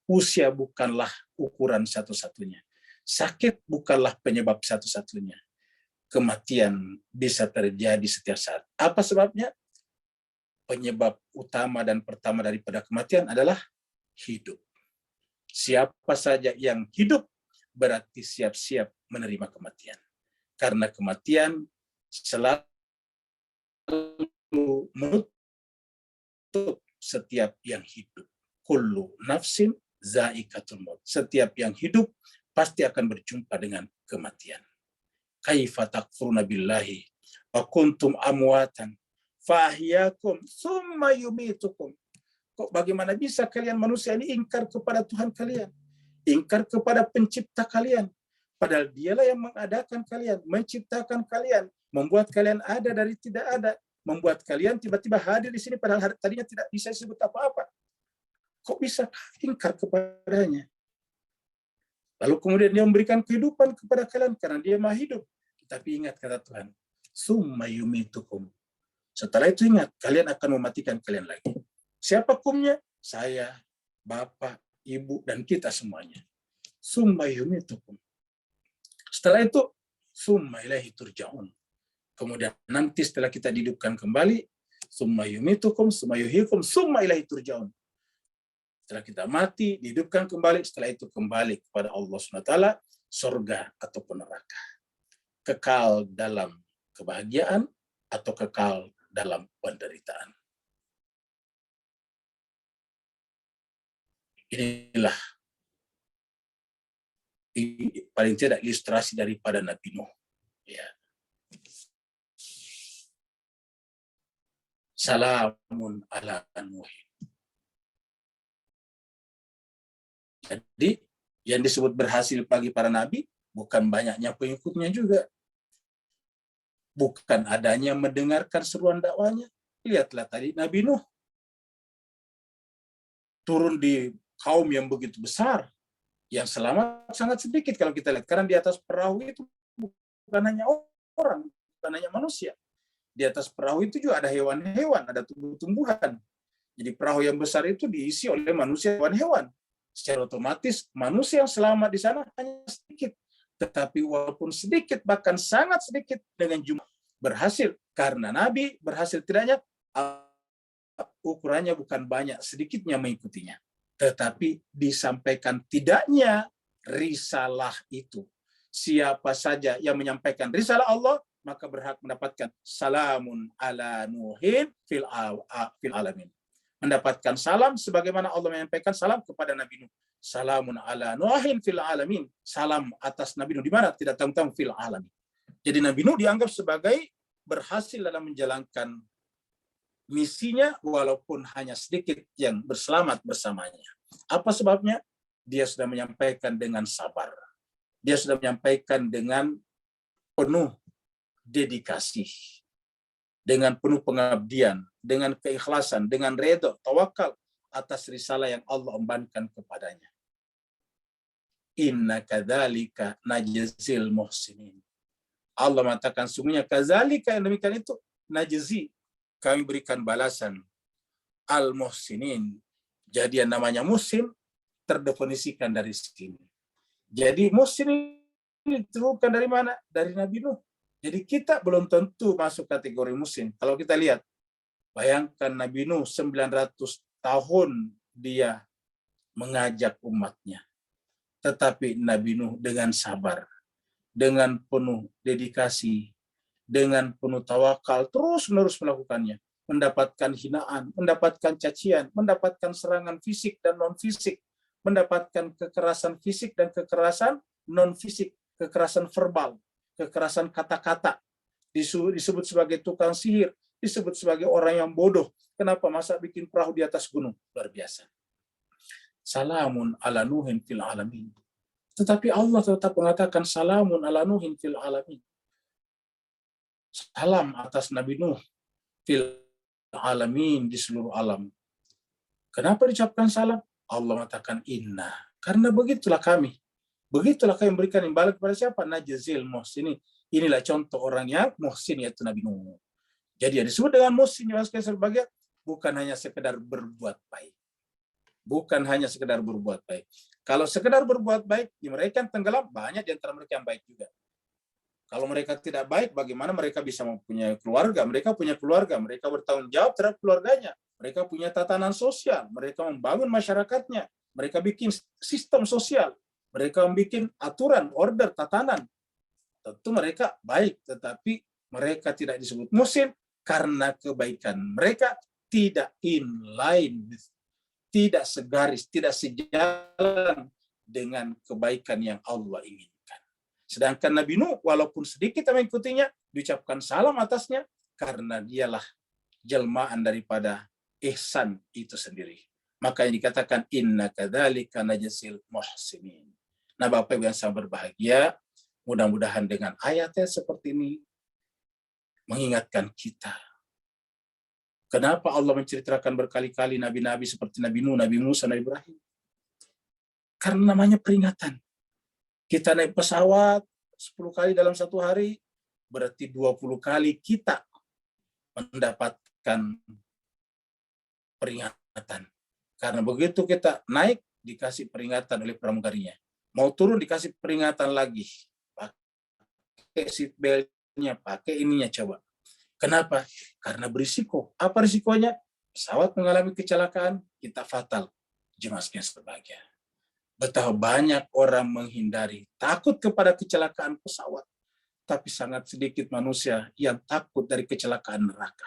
Usia bukanlah ukuran satu-satunya. Sakit bukanlah penyebab satu-satunya. Kematian bisa terjadi setiap saat. Apa sebabnya? Penyebab utama dan pertama daripada kematian adalah hidup. Siapa saja yang hidup berarti siap-siap menerima kematian. Karena kematian selalu menutup setiap yang hidup. Kullu nafsin za'iqatul maut. Setiap yang hidup pasti akan berjumpa dengan kematian. Kaifa takfuruna billahi wa kuntum amwatan fahyakum summa yumitukum. Kok bagaimana bisa kalian manusia ini ingkar kepada Tuhan kalian? Ingkar kepada pencipta kalian. Padahal dialah yang mengadakan kalian, menciptakan kalian, membuat kalian ada dari tidak ada, membuat kalian tiba-tiba hadir di sini padahal tadinya tidak bisa disebut apa-apa. Kok bisa ingkar kepadanya? Lalu kemudian dia memberikan kehidupan kepada kalian karena dia maha hidup. Tapi ingat kata Tuhan, summa yumitukum. Setelah itu ingat, kalian akan mematikan kalian lagi. Siapa kumnya? Saya, Bapak, Ibu, dan kita semuanya. Summa yumitukum. Setelah itu, summa ilaihi turja'un. Kemudian nanti setelah kita dihidupkan kembali, summa yumitukum, summa yuhyikum, summa ilaihi turja'un. Setelah kita mati, dihidupkan kembali, setelah itu kembali kepada Allah SWT, surga ataupun neraka. Kekal dalam kebahagiaan atau kekal dalam penderitaan. Inilah paling tidak ilustrasi daripada Nabi Nuh. Ya. Salamun ala Nuhin. Jadi yang disebut berhasil bagi para nabi bukan banyaknya pengikutnya juga. Bukan adanya mendengarkan seruan dakwanya. Lihatlah tadi Nabi Nuh turun di kaum yang begitu besar, yang selamat sangat sedikit kalau kita lihat. Karena di atas perahu itu bukan hanya orang, bukan hanya manusia. Di atas perahu itu juga ada hewan-hewan, ada tumbuh-tumbuhan. Jadi perahu yang besar itu diisi oleh manusia dan hewan. Secara otomatis manusia yang selamat di sana hanya sedikit. Tetapi walaupun sedikit, bahkan sangat sedikit dengan jumlah berhasil. Karena Nabi berhasil tidaknya, ukurannya bukan banyak, sedikitnya mengikutinya. Tetapi disampaikan tidaknya risalah itu. Siapa saja yang menyampaikan risalah Allah, maka berhak mendapatkan salamun ala Nuhin fil alamin. Mendapatkan salam sebagaimana Allah menyampaikan salam kepada Nabi Nuh. Salamun ala Nuhin fil alamin. Salam atas Nabi Nuh di mana? Tidak tentang fil alamin. Jadi Nabi Nuh dianggap sebagai berhasil dalam menjalankan misinya walaupun hanya sedikit yang berselamat bersamanya. Apa sebabnya? Dia sudah menyampaikan dengan sabar. Dia sudah menyampaikan dengan penuh dedikasi, dengan penuh pengabdian, dengan keikhlasan, dengan redha, tawakal atas risalah yang Allah embankan kepadanya. Inna kadzalika najzil muhsinin. Allah mengatakan sungguhnya kadzalika, yang demikian itu, najzi, kami berikan balasan al muhsinin. Jadi yang namanya muhsin terdefinisikan dari sini. Jadi muhsin ini ditemukan dari mana? Dari Nabi Nuh. Jadi kita belum tentu masuk kategori muhsin. Kalau kita lihat, bayangkan Nabi Nuh 900 tahun dia mengajak umatnya. Tetapi Nabi Nuh dengan sabar, dengan penuh dedikasi, dengan penuh tawakal, terus-menerus melakukannya. Mendapatkan hinaan, mendapatkan cacian, mendapatkan serangan fisik dan non-fisik, mendapatkan kekerasan fisik dan kekerasan non-fisik, kekerasan verbal, kekerasan kata-kata, disebut sebagai tukang sihir, disebut sebagai orang yang bodoh. Kenapa masa bikin perahu di atas gunung? Luar biasa. Salamun ala Nuhin fil alamin. Tetapi Allah tetap mengatakan salamun ala Nuhin fil alamin. Salam atas Nabi Nuh fil alamin, di seluruh alam. Kenapa diucapkan salam? Allah mengatakan inna. Karena begitulah kami. Begitulah kami memberikan imbalan kepada siapa? Najzil muhsinin. Inilah contoh orang yang muhsin, yaitu Nabi Nuh. Jadi yang disebut dengan muhsin yang sebagai bukan hanya sekedar berbuat baik. Bukan hanya sekedar berbuat baik. Kalau sekedar berbuat baik, mereka yang tenggelam, banyak di antara mereka yang baik juga. Kalau mereka tidak baik, bagaimana mereka bisa mempunyai keluarga? Mereka punya keluarga, mereka bertanggung jawab terhadap keluarganya. Mereka punya tatanan sosial, mereka membangun masyarakatnya, mereka bikin sistem sosial, mereka membuat aturan, order, tatanan. Tentu mereka baik, tetapi mereka tidak disebut muhsin karena kebaikan mereka tidak inline, tidak segaris, tidak sejalan dengan kebaikan yang Allah inginkan. Sedangkan Nabi Nuh, walaupun sedikit mengikutinya, diucapkan salam atasnya, karena dialah jelmaan daripada ihsan itu sendiri. Maka yang dikatakan, inna kadzalika najzil muhsinin. Nah, Bapak Ibu yang sangat berbahagia, mudah-mudahan dengan ayatnya seperti ini, mengingatkan kita. Kenapa Allah menceritakan berkali-kali nabi-nabi seperti Nabi Nuh, Nabi Musa, Nabi Ibrahim? Karena namanya peringatan. Kita naik pesawat 10 kali dalam satu hari, berarti 20 kali kita mendapatkan peringatan. Karena begitu kita naik, dikasih peringatan oleh pramugarinya. Mau turun, dikasih peringatan lagi. Pakai seat belt-nya, pakai ininya, coba. Kenapa? Karena berisiko. Apa risikonya? Pesawat mengalami kecelakaan, kita fatal. Jemaah sekalian berbahagia. Betapa banyak orang menghindari, takut kepada kecelakaan pesawat. Tapi sangat sedikit manusia yang takut dari kecelakaan neraka.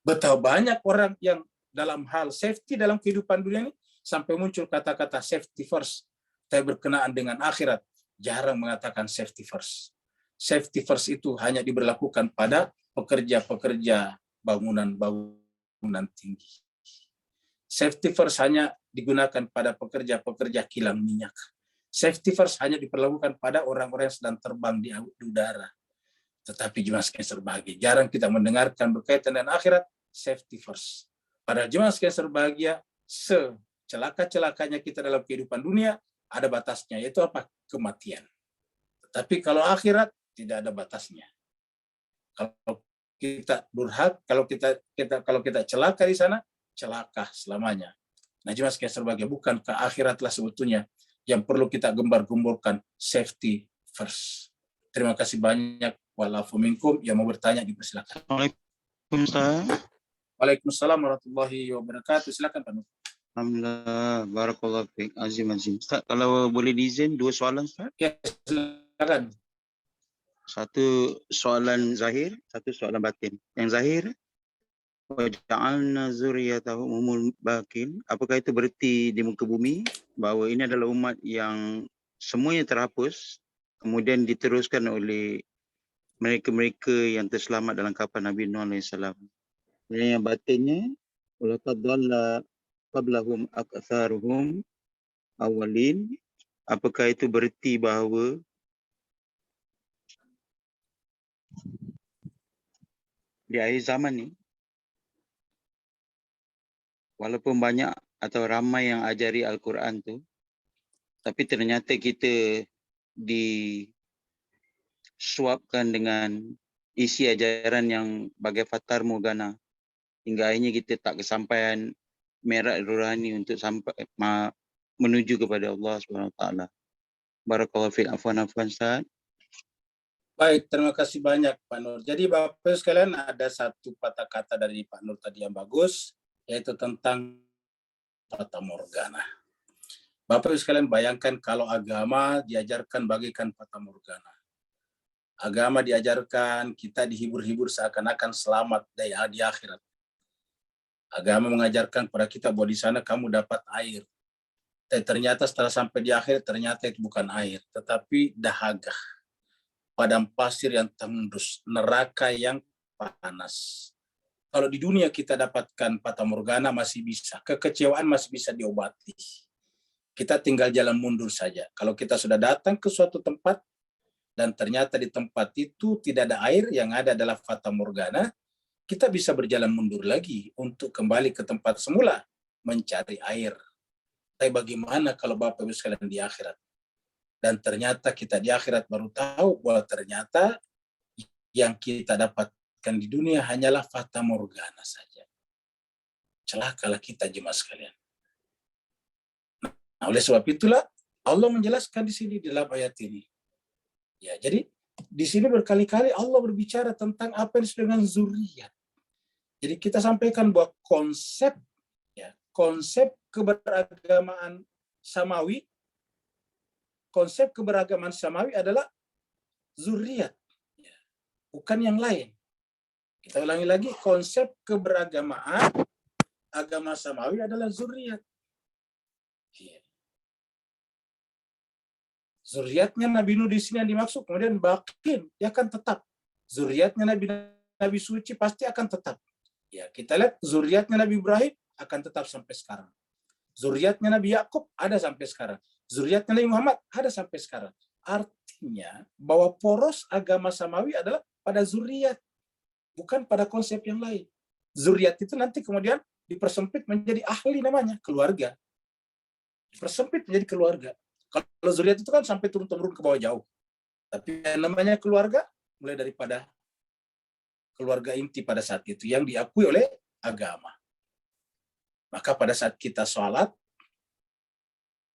Betapa banyak orang yang dalam hal safety dalam kehidupan dunia ini, sampai muncul kata-kata safety first. Tapi berkenaan dengan akhirat, jarang mengatakan safety first. Safety first itu hanya diberlakukan pada pekerja-pekerja bangunan tinggi. Safety first hanya digunakan pada pekerja-pekerja kilang minyak. Safety first hanya diperlakukan pada orang-orang yang sedang terbang di udara. Tetapi jemaah sekalian berbahagia, jarang kita mendengarkan berkaitan dengan akhirat, safety first. Padahal jemaah sekalian berbahagia, secelaka-celakanya kita dalam kehidupan dunia, ada batasnya, yaitu apa? Kematian. Tetapi kalau akhirat, tidak ada batasnya. Kalau kita durhak, kalau kita celaka di sana, celaka selamanya. Nah, jemaah sekalian berbahagia, bukankah akhiratlah sebetulnya yang perlu kita gembar-gemborkan, safety first. Terima kasih banyak. Wa'alafu minkum, yang mau bertanya dipersilakan. Waalaikumsalam. Waalaikumsalam warahmatullahi wabarakatuh. Silakan Pak Nur. Alhamdulillah, barakallahu fiik. Azim. Ustaz, kalau boleh diizin 2 soalan Ustaz. Ya, silakan. Satu soalan zahir, satu soalan batin. Yang zahir, wa ja'alna zurriyatahu humul bakin. Apakah itu berarti di muka bumi bahawa ini adalah umat yang semuanya terhapus, kemudian diteruskan oleh mereka-mereka yang terselamat dalam kapal Nabi Nuh AS. Dan yang batinnya, walaqad dhalla qablahum aktsaruhum awalin. Apakah itu berarti bahawa di akhir zaman ni, walaupun banyak atau ramai yang ajari Al-Quran tu, tapi ternyata kita disuapkan dengan isi ajaran yang bagai fatar morgana, hingga akhirnya kita tak kesampaian mi'raj rohani untuk sampai menuju kepada Allah SWT. Barakallahu fiik. Afwan Ustaz. Baik, terima kasih banyak Pak Nur. Jadi Bapak sekalian, ada satu patah kata dari Pak Nur tadi yang bagus, yaitu tentang fata morgana. Bapak sekalian bayangkan kalau agama diajarkan bagaikan fata morgana. Agama diajarkan kita dihibur-hibur seakan-akan selamat di akhirat. Agama mengajarkan kepada kita bahwa di sana kamu dapat air. Ternyata setelah sampai di akhir, ternyata itu bukan air, tetapi dahaga. Padang pasir yang tandus, neraka yang panas. Kalau di dunia kita dapatkan fata morgana masih bisa, kekecewaan masih bisa diobati. Kita tinggal jalan mundur saja. Kalau kita sudah datang ke suatu tempat dan ternyata di tempat itu tidak ada air, yang ada adalah fata morgana, kita bisa berjalan mundur lagi untuk kembali ke tempat semula mencari air. Tapi bagaimana kalau Bapak Ibu sekalian di akhirat? Dan ternyata kita di akhirat baru tahu bahwa ternyata yang kita dapatkan di dunia hanyalah fata morgana saja. Celakalah kita jemaah sekalian. Nah, oleh sebab itulah Allah menjelaskan di sini di dalam ayat ini. Ya, jadi di sini berkali-kali Allah berbicara tentang apa yang disebut dengan zuriat. Jadi kita sampaikan bahwa konsep keberagaman samawi, adalah zuriat, bukan yang lain. Kita ulangi lagi, konsep keberagamaan agama samawi adalah zuriat. Zuriatnya Nabi Nuh di sini yang dimaksud, kemudian bakin, dia akan tetap. Zuriatnya Nabi suci pasti akan tetap. Ya, kita lihat zuriatnya Nabi Ibrahim akan tetap sampai sekarang. Zuriatnya Nabi Yakub ada sampai sekarang. Zuriatnya Nabi Muhammad ada sampai sekarang. Artinya bahwa poros agama samawi adalah pada zuriat, bukan pada konsep yang lain. Zuriat itu nanti kemudian dipersempit menjadi ahli namanya, keluarga. Dipersempit menjadi keluarga. Kalau zuriat itu kan sampai turun-temurun ke bawah jauh. Tapi yang namanya keluarga, mulai daripada keluarga inti pada saat itu, yang diakui oleh agama. Maka pada saat kita sholat,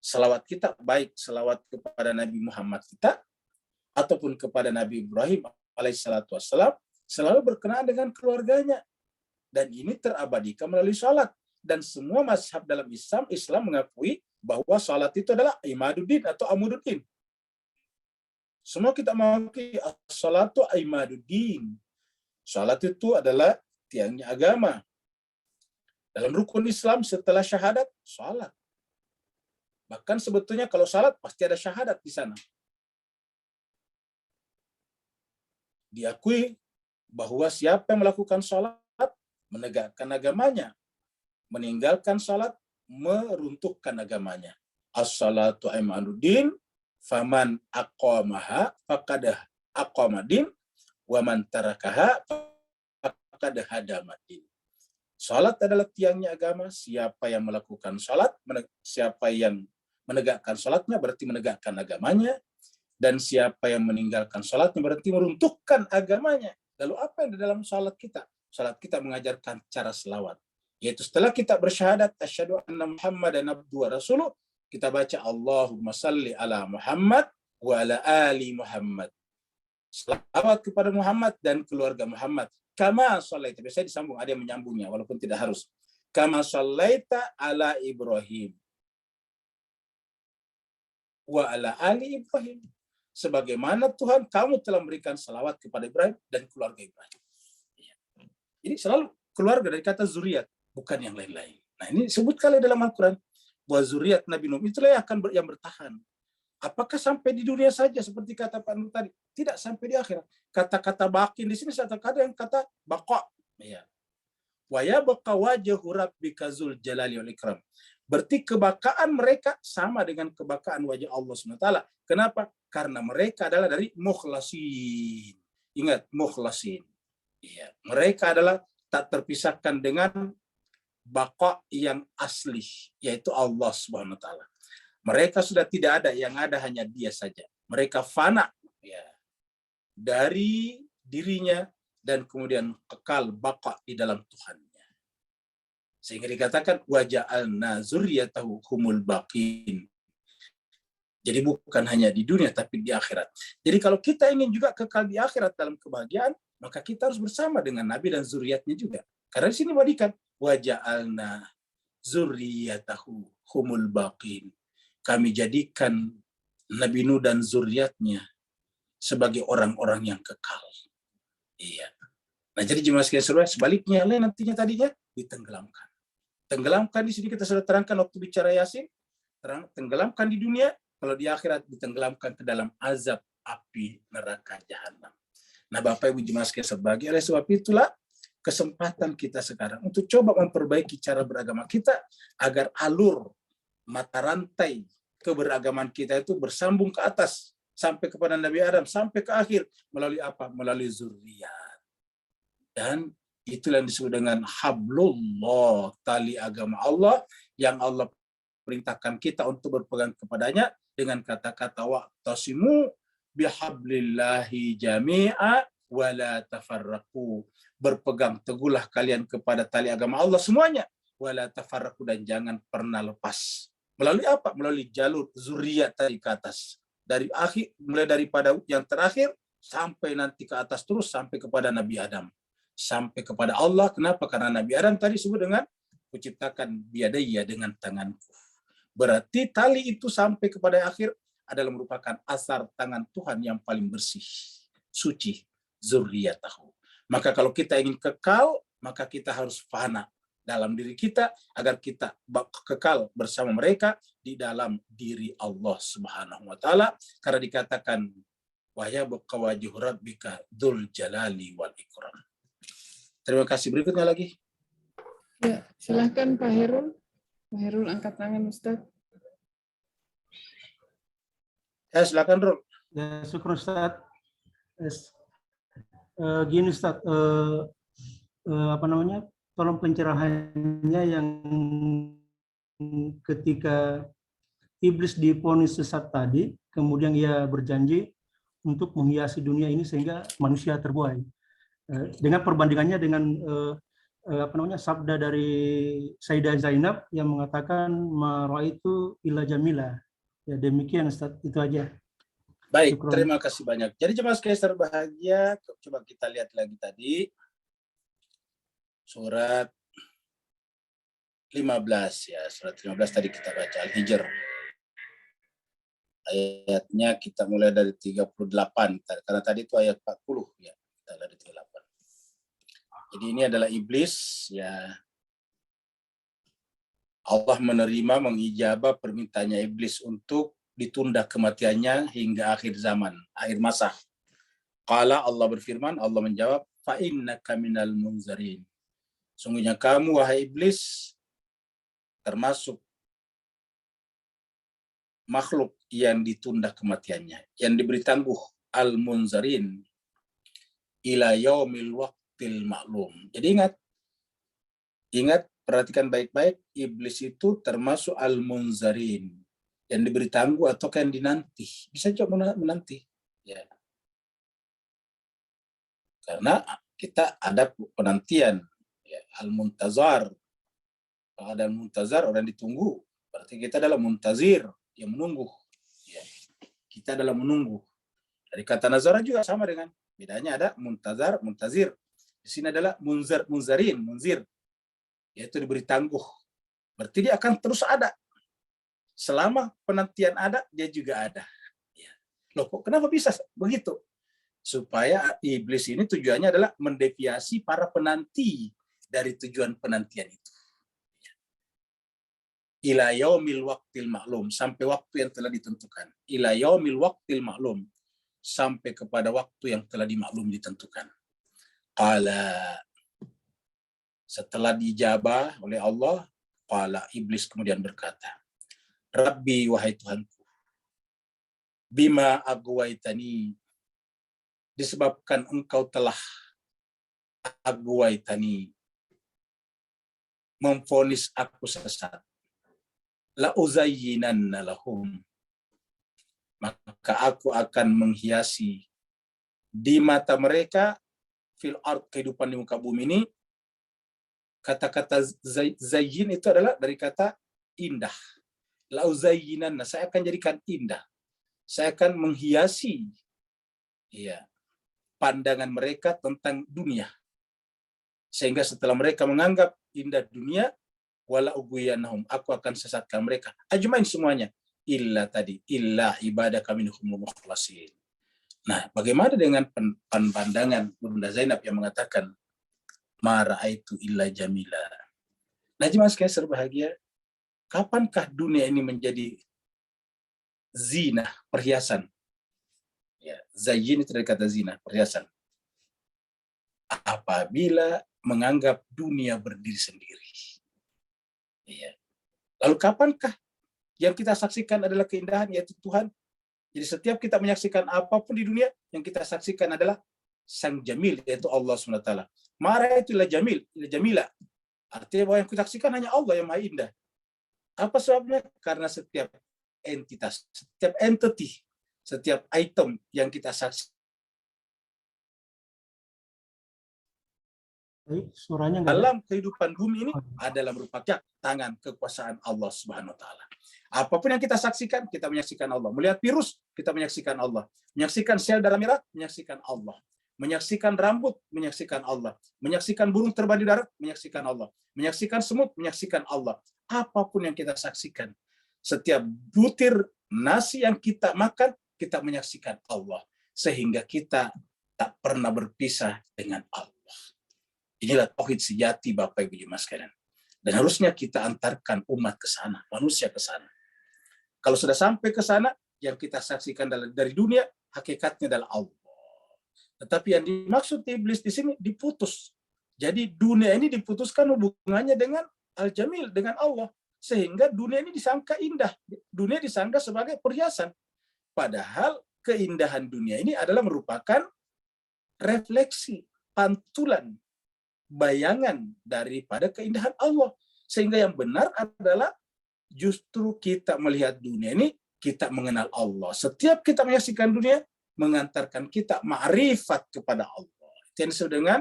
salawat kita, baik salawat kepada Nabi Muhammad kita, ataupun kepada Nabi Ibrahim alaihissalatu wassalam, selalu berkenaan dengan keluarganya. Dan ini terabadikan melalui sholat. Dan semua mazhab dalam Islam mengakui bahwa sholat itu adalah imaduddin atau amududdin. Semua kita mengakui as-sholatu imaduddin. Sholat itu adalah tiangnya agama. Dalam rukun Islam setelah syahadat, sholat. Bahkan sebetulnya kalau sholat pasti ada syahadat di sana. Diakui bahwa siapa yang melakukan sholat, menegakkan agamanya. Meninggalkan sholat, meruntuhkan agamanya. As-salatu imaduddin, faman aqamaha faqad aqamadin, wa man tarakaha faqad hadamadin. Salat adalah tiangnya agama. Siapa yang melakukan salat, siapa yang menegakkan salatnya berarti menegakkan agamanya, dan siapa yang meninggalkan salatnya berarti meruntuhkan agamanya. Lalu apa yang di dalam salat kita? Salat kita mengajarkan cara selawat, yaitu setelah kita bersyahadat asyhadu anna Muhammadan abduhu wa rasuluh, kita baca Allahumma salli ala Muhammad wa ala ali Muhammad. Selawat kepada Muhammad dan keluarga Muhammad. Kama shallaita, biasanya disambung, ada yang menyambungnya walaupun tidak harus. Kama shallaita ala Ibrahim wa ala ali Ibrahim. Sebagaimana Tuhan kamu telah memberikan selawat kepada Ibrahim dan keluarga Ibrahim. Jadi selalu keluarga dari kata zuriat, bukan yang lain-lain. Nah, ini disebut kali dalam Al-Quran bahwa zuriat Nabi Nuh itulah yang bertahan. Apakah sampai di dunia saja seperti kata Pak Nur tadi? Tidak sampai di akhirat. Kata-kata bakin di sini ada yang kata baqa. Ya. Wa yabqa wajhu rabbika dzul jalali wal ikram. Berarti kebakaan mereka sama dengan kebakaan wajah Allah SWT. Kenapa? Karena mereka adalah dari mukhlasin. Ingat, mukhlasin. Ya. Mereka adalah tak terpisahkan dengan baqa yang asli, yaitu Allah SWT. Mereka sudah tidak ada, yang ada hanya Dia saja. Mereka fana ya, dari dirinya dan kemudian kekal baqa di dalam Tuhannya. Sehingga dikatakan waja'alna zurriyatahu humul baqin. Jadi bukan hanya di dunia tapi di akhirat. Jadi kalau kita ingin juga kekal di akhirat dalam kebahagiaan, maka kita harus bersama dengan Nabi dan zuriatnya juga. Karena di sini wadikan waja'alna zurriyatahu humul baqin. Kami jadikan Nabi Nuh dan zuriatnya sebagai orang-orang yang kekal. Iya. Nah, jadi jemaah sekalian seluruh, sebaliknya nantinya tadinya ditenggelamkan. Tenggelamkan di sini kita sudah terangkan waktu bicara Yasin, tenggelamkan di dunia, kalau di akhirat ditenggelamkan ke dalam azab api neraka jahanam. Nah, Bapak Ibu jemaah sekalian sebagai oleh sebab itulah kesempatan kita sekarang untuk coba memperbaiki cara beragama kita agar alur mata rantai keberagaman kita itu bersambung ke atas sampai kepada Nabi Adam sampai ke akhir melalui apa? Melalui zuriat. Dan itulah yang disebut dengan hablullah, tali agama Allah yang Allah perintahkan kita untuk berpegang kepadanya dengan kata-kata wa'tasimu bihablillahi jami'a wa la tafarraqu. Berpegang teguhlah kalian kepada tali agama Allah semuanya, wa la tafarraqu, dan jangan pernah lepas. Melalui apa? Melalui jalur zuriat tadi ke atas. Dari akhir, mulai daripada yang terakhir sampai nanti ke atas terus sampai kepada Nabi Adam. Sampai kepada Allah. Kenapa? Karena Nabi Adam tadi disebut dengan kuciptakan biadaya, dengan tanganku. Berarti tali itu sampai kepada akhir adalah merupakan asar tangan Tuhan yang paling bersih, suci, zurriyatahu. Maka kalau kita ingin kekal, maka kita harus fana dalam diri kita agar kita kekal bersama mereka di dalam diri Allah Subhanahu wa taala, karena dikatakan wa yabqa wajhu rabbika dzul jalali wal ikram. Terima kasih. Berikutnya lagi. Ya, silahkan Pak Herul. Pak Herul angkat tangan Ustaz. Ya, silakan Rul. Ya, syukur Ustaz. Gini Ustaz, apa namanya? Tolong pencerahannya yang ketika iblis divonis sesat tadi, kemudian ia berjanji untuk menghiasi dunia ini sehingga manusia terbuai. Dengan perbandingannya dengan apa namanya, sabda dari Sayyidah Zainab yang mengatakan maraitu illa jamila. Ya, demikian Ustaz, itu aja. Baik, Syukron. terima kasih banyak. Jadi jemaah sekalian berbahagia, coba kita lihat lagi tadi surat 15 ya, surat 15 tadi kita baca Al-Hijr. Ayatnya kita mulai dari 38 karena tadi itu ayat 40 ya. Kita dari 38. Jadi ini adalah iblis ya. Allah menerima, mengijabah permintaannya iblis untuk ditunda kematiannya hingga akhir zaman, akhir masa. Qala, Allah berfirman, Allah menjawab, fa innaka minal munzarin. Sungguhnya kamu wahai iblis termasuk makhluk yang ditunda kematiannya, yang diberi tangguh, al-munzarin ila yaumil waqtil ma'lum. Jadi ingat, perhatikan baik-baik, iblis itu termasuk al-munzarin, yang diberi tangguh atau yang dinanti. Bisa juga menanti. Ya. Karena kita ada penantian. Ya, al-muntazar. Kalau ada muntazar, orang ditunggu. Berarti kita adalah muntazir, yang menunggu. Ya. Kita adalah menunggu. Dari kata nazara juga sama dengan. Bedanya ada muntazar, muntazir. Di sini adalah munzarin, munzir. Yaitu diberi tangguh. Berarti dia akan terus ada. Selama penantian ada, dia juga ada. Ya. Loh, kenapa bisa begitu? Supaya iblis ini tujuannya adalah mendeviasi para penanti dari tujuan penantian itu. Ila yaumil waqtil ma'lum, sampai waktu yang telah ditentukan. Ila yaumil waqtil ma'lum, sampai kepada waktu yang telah dimaklum ditentukan. Qala, setelah dijabah oleh Allah, qala, iblis kemudian berkata, Rabbi, wahai Tuhanku, bima agwaitani, disebabkan engkau telah agwaitani, memvonis aku sesat, la uzayyinanna lahum, maka aku akan menghiasi di mata mereka fil ard, kehidupan di muka bumi ini. Kata-kata zayyin itu adalah dari kata indah. La uzayyinanna, saya akan jadikan indah. Saya akan menghiasi ya, pandangan mereka tentang dunia. Sehingga setelah mereka menganggap indah dunia, wala ughwiyanahum, aku akan sesatkan mereka. Ajmain semuanya. Illa tadi, illa ibadaka minhumul mukhlasin. Nah, bagaimana dengan pandangan Bunda Zainab yang mengatakan ma ra'aitu illa jamila. Nah, jemaah sekalian berbahagia, kapankah dunia ini menjadi zina, perhiasan? Ya, zayyin itu dari kata zina, perhiasan. apabila menganggap dunia berdiri sendiri. Iya. Lalu kapankah yang kita saksikan adalah keindahan, yaitu Tuhan? Jadi setiap kita menyaksikan apapun di dunia, yang kita saksikan adalah Sang Jamil, yaitu Allah SWT. Marah itulah Jamil, Jamila. Artinya bahwa yang kita saksikan hanya Allah yang Maha Indah. Apa sebabnya? Karena setiap entitas, setiap entity, setiap item yang kita saksikan, suaranya nggak ada. dalam kehidupan bumi ini adalah merupakan tangan kekuasaan Allah Subhanahu wa taala. Apapun yang kita saksikan, kita menyaksikan Allah. Melihat virus, kita menyaksikan Allah. Menyaksikan sel darah merah, menyaksikan Allah. Menyaksikan rambut, menyaksikan Allah. Menyaksikan burung terbang di darat, menyaksikan Allah. Menyaksikan semut, menyaksikan Allah. Apapun yang kita saksikan, setiap butir nasi yang kita makan, kita menyaksikan Allah. Sehingga kita tak pernah berpisah dengan Allah. Inilah tauhid sejati, Bapak Ibu Jemaah sekalian. Dan harusnya kita antarkan umat ke sana, manusia ke sana. Kalau sudah sampai ke sana, yang kita saksikan dari dunia, hakikatnya adalah Allah. Tetapi yang dimaksud iblis di sini diputus. Jadi dunia ini diputuskan hubungannya dengan Al-Jamil, dengan Allah. Sehingga dunia ini disangka indah. Dunia disangka sebagai perhiasan. Padahal keindahan dunia ini adalah merupakan refleksi, pantulan, bayangan daripada keindahan Allah. Sehingga yang benar adalah justru kita melihat dunia ini, kita mengenal Allah. Setiap kita menyaksikan dunia, mengantarkan kita ma'rifat kepada Allah. Itu yang disebut dengan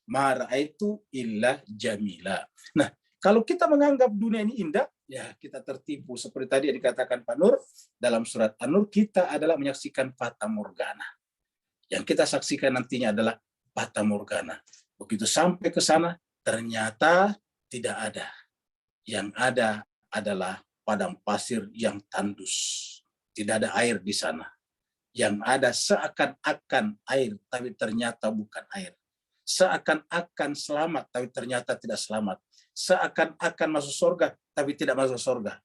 mara'aitu illa jamila. Nah, kalau kita menganggap dunia ini indah, ya kita tertipu. Seperti tadi yang dikatakan Pak Nur, dalam surat An-Nur, kita adalah menyaksikan fata morgana. Yang kita saksikan nantinya adalah fata morgana. Begitu sampai ke sana, ternyata tidak ada. Yang ada adalah padang pasir yang tandus. Tidak ada air di sana. Yang ada seakan-akan air, tapi ternyata bukan air. Seakan-akan selamat, tapi ternyata tidak selamat. Seakan-akan masuk surga, tapi tidak masuk surga.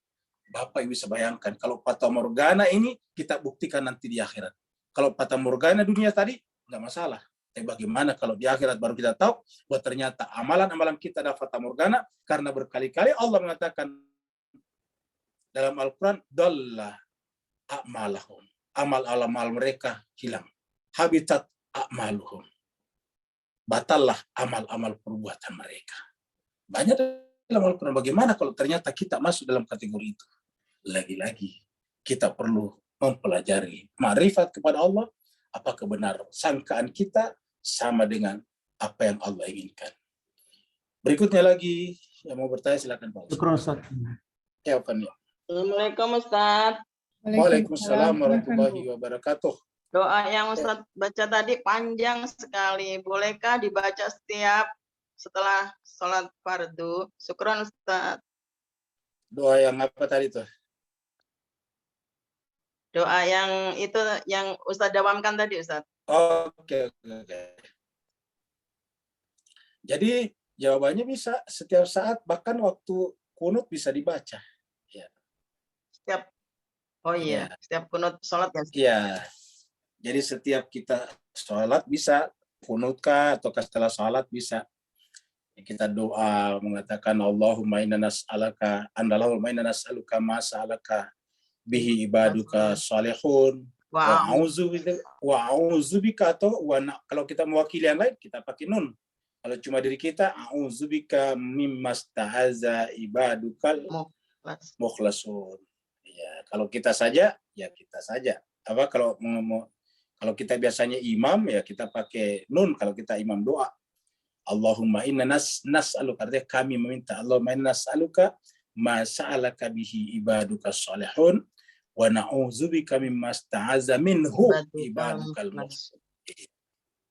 Bapak Ibu bisa bayangkan, kalau fata morgana ini kita buktikan nanti di akhirat. Kalau fata morgana dunia tadi, nggak masalah. Tapi bagaimana kalau di akhirat baru kita tahu bahwa ternyata amalan-amalan kita adalah fata morgana, karena berkali-kali Allah mengatakan dalam Al-Quran, dalla a'malahum. Amal-amal mereka hilang. Habitat a'maluhum. Batallah amal-amal perbuatan mereka. Banyak dalam Al-Quran. Bagaimana kalau ternyata kita masuk dalam kategori itu? Lagi-lagi kita perlu mempelajari ma'rifat kepada Allah. Apakah benar sangkaan kita sama dengan apa yang Allah inginkan? Berikutnya lagi yang mau bertanya silakan Pak Ustaz. Ya, Assalamualaikum Ustaz. Waalaikumsalam warahmatullahi wabarakatuh. Doa yang Ustaz baca tadi panjang sekali. Bolehkah dibaca setiap setelah sholat fardu? Syukron Ustaz. Doa yang apa tadi tuh? Doa yang itu yang Ustaz dawamkan tadi Ustaz. Oke. Jadi jawabannya bisa setiap saat, bahkan waktu kunut bisa dibaca. Ya. Setiap setiap kunut sholat ya. Iya. Jadi setiap kita sholat bisa kunut kah, atau setelah sholat bisa. Kita doa mengatakan Allahumma inna nas'alaka andallahumma inna nas'aluka ma sa'alaka bihi ibaduka salihun wa a'udzubika, atau kalau kita mewakili yang lain kita pakai nun. Kalau cuma diri kita, a'udzubika mimmasta'aza ibadukal mukhlasun. Ya, kalau kita saja, ya kita saja. Apa kalau kita biasanya imam, ya kita pakai nun kalau kita imam doa. Allahumma inna nas'aluka, artinya kami meminta, Allahumma inna nas'aluka ma sa'alaka bihi ibaduka salihun wa na'udzubika mimmasta'aza minhu ibadukal mukhlasun.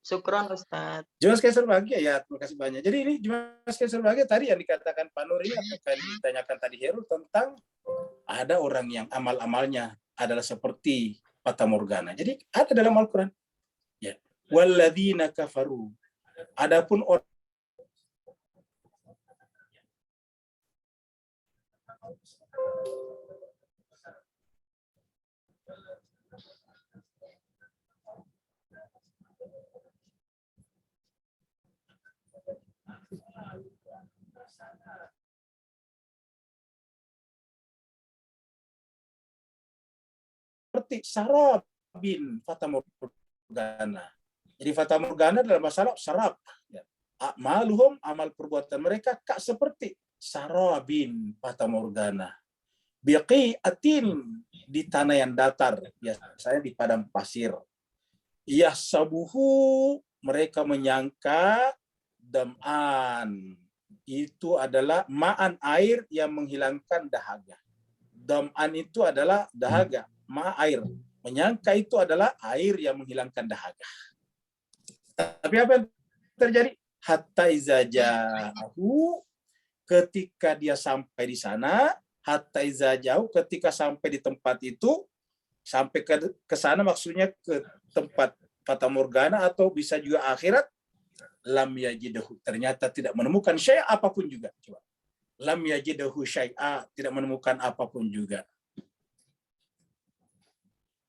Syukron Ustaz. Jemaah sekalian berbahagia, ya terima kasih banyak. Jadi ini jemaah sekalian berbahagia, tadi yang dikatakan Pak Nur ini apakah ditanyakan tadi Heru tentang ada orang yang amal-amalnya adalah seperti fata morgana. Jadi ada dalam Al-Quran. Ya. Walladzina kafaru. Adapun orang seperti sarabin fata morgana. Jadi fata morgana dalam bahasa Arab sarab. Ya. A'maluhum, amal perbuatan mereka kak seperti sarabin fata morgana. Biqi'atin, di tanah yang datar, biasanya di padang pasir. Yahsabuhu, mereka menyangka dam'an, itu adalah ma'an, air yang menghilangkan dahaga. Dam'an itu adalah dahaga, air. Menyangka itu adalah air yang menghilangkan dahaga. Tapi apa yang terjadi? Hatta iza ja'ahu, ketika dia sampai di sana, hatta iza jauh, ketika sampai di tempat itu, sampai ke sana maksudnya ke tempat fata morgana atau bisa juga akhirat, lam yajidahu, ternyata tidak menemukan syai' apapun juga. Coba. Lam yajidahu syai'a, tidak menemukan apapun juga.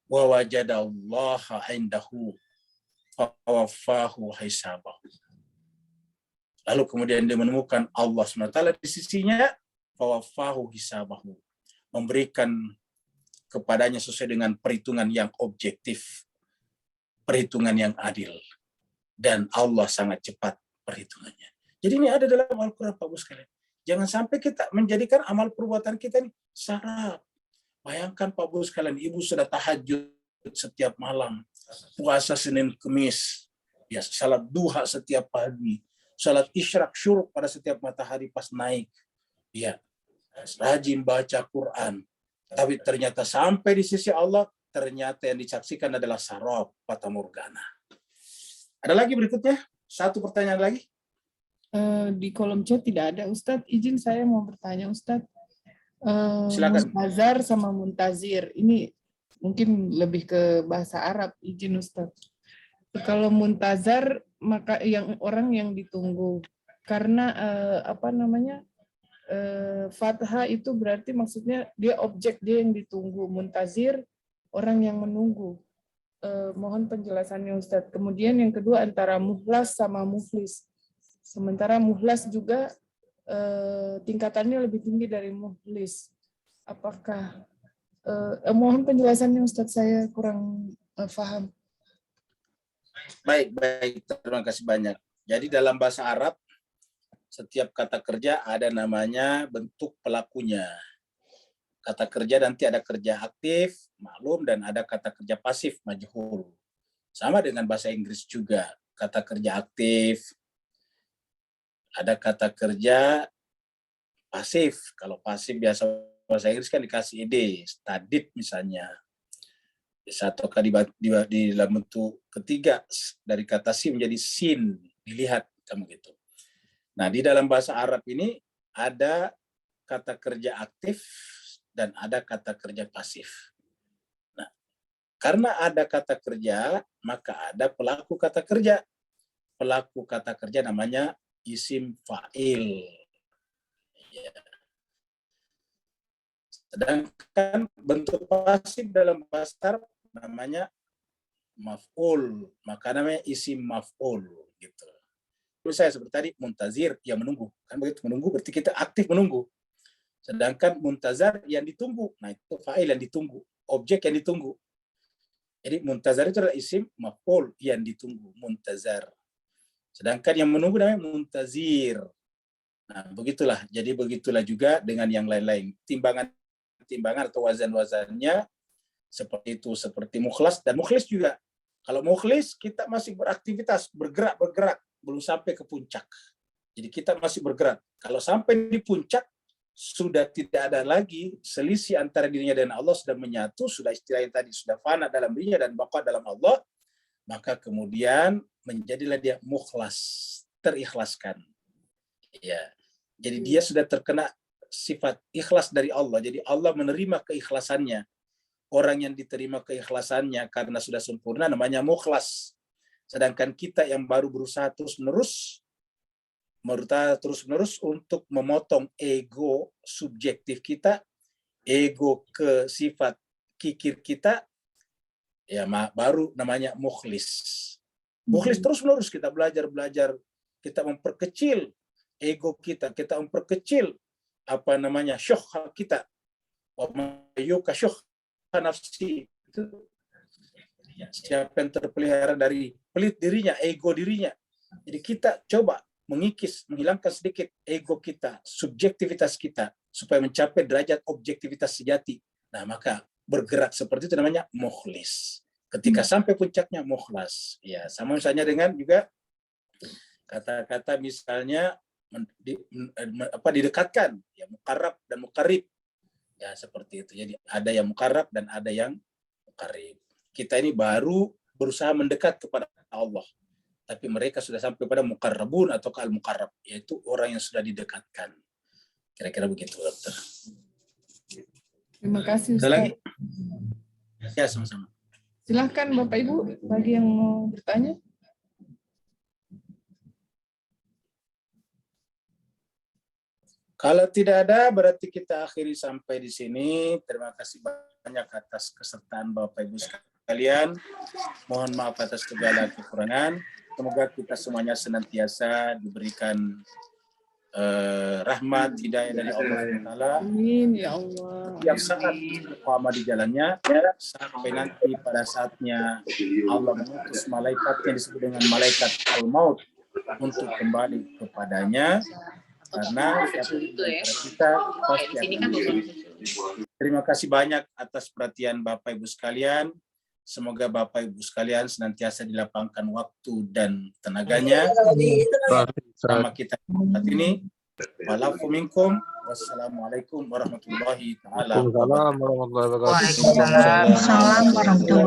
Wa wajadallaha indahu fawaffahu hisabahu. Lalu kemudian dia menemukan Allah SWT di sisinya, fawaffahu hisabahu, memberikan kepadanya sesuai dengan perhitungan yang objektif, perhitungan yang adil, dan Allah sangat cepat perhitungannya. Jadi ini ada dalam Al-Quran, Pak Bos sekalian. Jangan sampai kita menjadikan amal perbuatan kita ini sarap. Bayangkan Pak Bos sekalian, ibu sudah tahajud setiap malam, puasa Senin Kemis, ya salat duha setiap pagi, salat isyraq syuruk pada setiap matahari pas naik, ya rajin baca Quran. Tapi ternyata sampai di sisi Allah, ternyata yang disaksikan adalah sarab fata morgana. Ada lagi berikutnya? Satu pertanyaan lagi. Di kolom chat tidak ada, Ustadz. Izin saya mau bertanya, Ustadz. Silakan. Muntazar sama muntazir, ini mungkin lebih ke bahasa Arab, izin Ustadz. Kalau muntazar, maka yang orang yang ditunggu. Karena fathah itu berarti maksudnya dia objek, dia yang ditunggu. Muntazir, orang yang menunggu. Mohon penjelasannya Ustadz. Kemudian yang kedua antara muhlas sama muflis. Sementara muhlas juga tingkatannya lebih tinggi dari muhlis. Apakah mohon penjelasannya Ustadz, saya kurang paham. Baik, terima kasih banyak. Jadi dalam bahasa Arab, setiap kata kerja ada namanya bentuk pelakunya. Kata kerja nanti ada kerja aktif, maklum, dan ada kata kerja pasif, majhul. Sama dengan bahasa Inggris juga, kata kerja aktif, ada kata kerja pasif. Kalau pasif biasa bahasa Inggris kan dikasih ed, studied misalnya. Satu kali di dalam bentuk ketiga dari kata si menjadi sin, dilihat kamu gitu. Nah, di dalam bahasa Arab ini ada kata kerja aktif dan ada kata kerja pasif. Nah, karena ada kata kerja, maka ada pelaku kata kerja. Pelaku kata kerja namanya isim fa'il. Ya. Sedangkan bentuk pasif dalam bahasa Arab namanya maf'ul, maka namanya isim maf'ul gitu. Terus saya seperti tadi muntazir yang menunggu, kan begitu, menunggu berarti kita aktif menunggu. Sedangkan muntazar yang ditunggu, nah itu fa'il yang ditunggu, objek yang ditunggu. Jadi muntazar itu adalah isim maf'ul yang ditunggu, muntazar. Sedangkan yang menunggu namanya muntazir. Nah, begitulah. Jadi begitulah juga dengan yang lain-lain. Timbangan atau wazan-wazannya seperti itu, seperti mukhlas dan mukhlis juga. Kalau mukhlis kita masih beraktivitas, bergerak, belum sampai ke puncak. Jadi kita masih bergerak. Kalau sampai di puncak, sudah tidak ada lagi selisih antara dirinya dan Allah, sudah menyatu, sudah istilah yang tadi, sudah fana dalam dirinya dan baqa dalam Allah, maka kemudian menjadilah dia mukhlas, terikhlaskan. Ya. Jadi dia sudah terkena sifat ikhlas dari Allah. Jadi Allah menerima keikhlasannya. Orang yang diterima keikhlasannya karena sudah sempurna namanya mukhlas. Sedangkan kita yang baru berusaha terus-menerus untuk memotong ego subjektif kita, ego ke sifat kikir kita, ya baru namanya mukhlis. Mukhlis terus-menerus kita belajar, kita memperkecil ego kita memperkecil syuhha kita. Wa mayyuka syuhha nafsi Siapa yang terpelihara dari pelit dirinya, ego dirinya. Jadi kita coba menghilangkan sedikit ego kita, subjektivitas kita, supaya mencapai derajat objektivitas sejati. Nah, maka bergerak seperti itu namanya mukhlis. Ketika sampai puncaknya mukhlas. Ya, sama misalnya dengan juga kata-kata misalnya didekatkan, ya muqarrab dan muqarrib. Ya, seperti itu. Jadi ada yang muqarrab dan ada yang muqarrib. Kita ini baru berusaha mendekat kepada Allah. Tapi mereka sudah sampai pada muqarrabun atau al-muqarrab, yaitu orang yang sudah didekatkan. Kira-kira begitu, dokter. Terima kasih, Ada Ustaz. lagi? Ya, sama-sama. Silahkan Bapak Ibu, bagi yang mau bertanya. Kalau tidak ada, berarti kita akhiri sampai di sini. Terima kasih banyak atas kesertaan Bapak Ibu sekalian. Mohon maaf atas segala kekurangan. Semoga kita semuanya senantiasa diberikan rahmat, hidayah dari Allah SWT. Amin, ya Allah. Yang saat istiqamah di jalannya, sampai nanti pada saatnya Allah mengutus malaikat yang disebut dengan malaikat al-maut untuk kembali kepadanya. Karena kita pasti akan. Terima kasih banyak atas perhatian Bapak Ibu sekalian. Semoga Bapak Ibu sekalian senantiasa dilapangkan waktu dan tenaganya selama kita saat ini. Walafu minkum. Wassalamualaikum warahmatullahi taala wabarakatuh. Waalaikumsalam warahmatullahi wabarakatuh.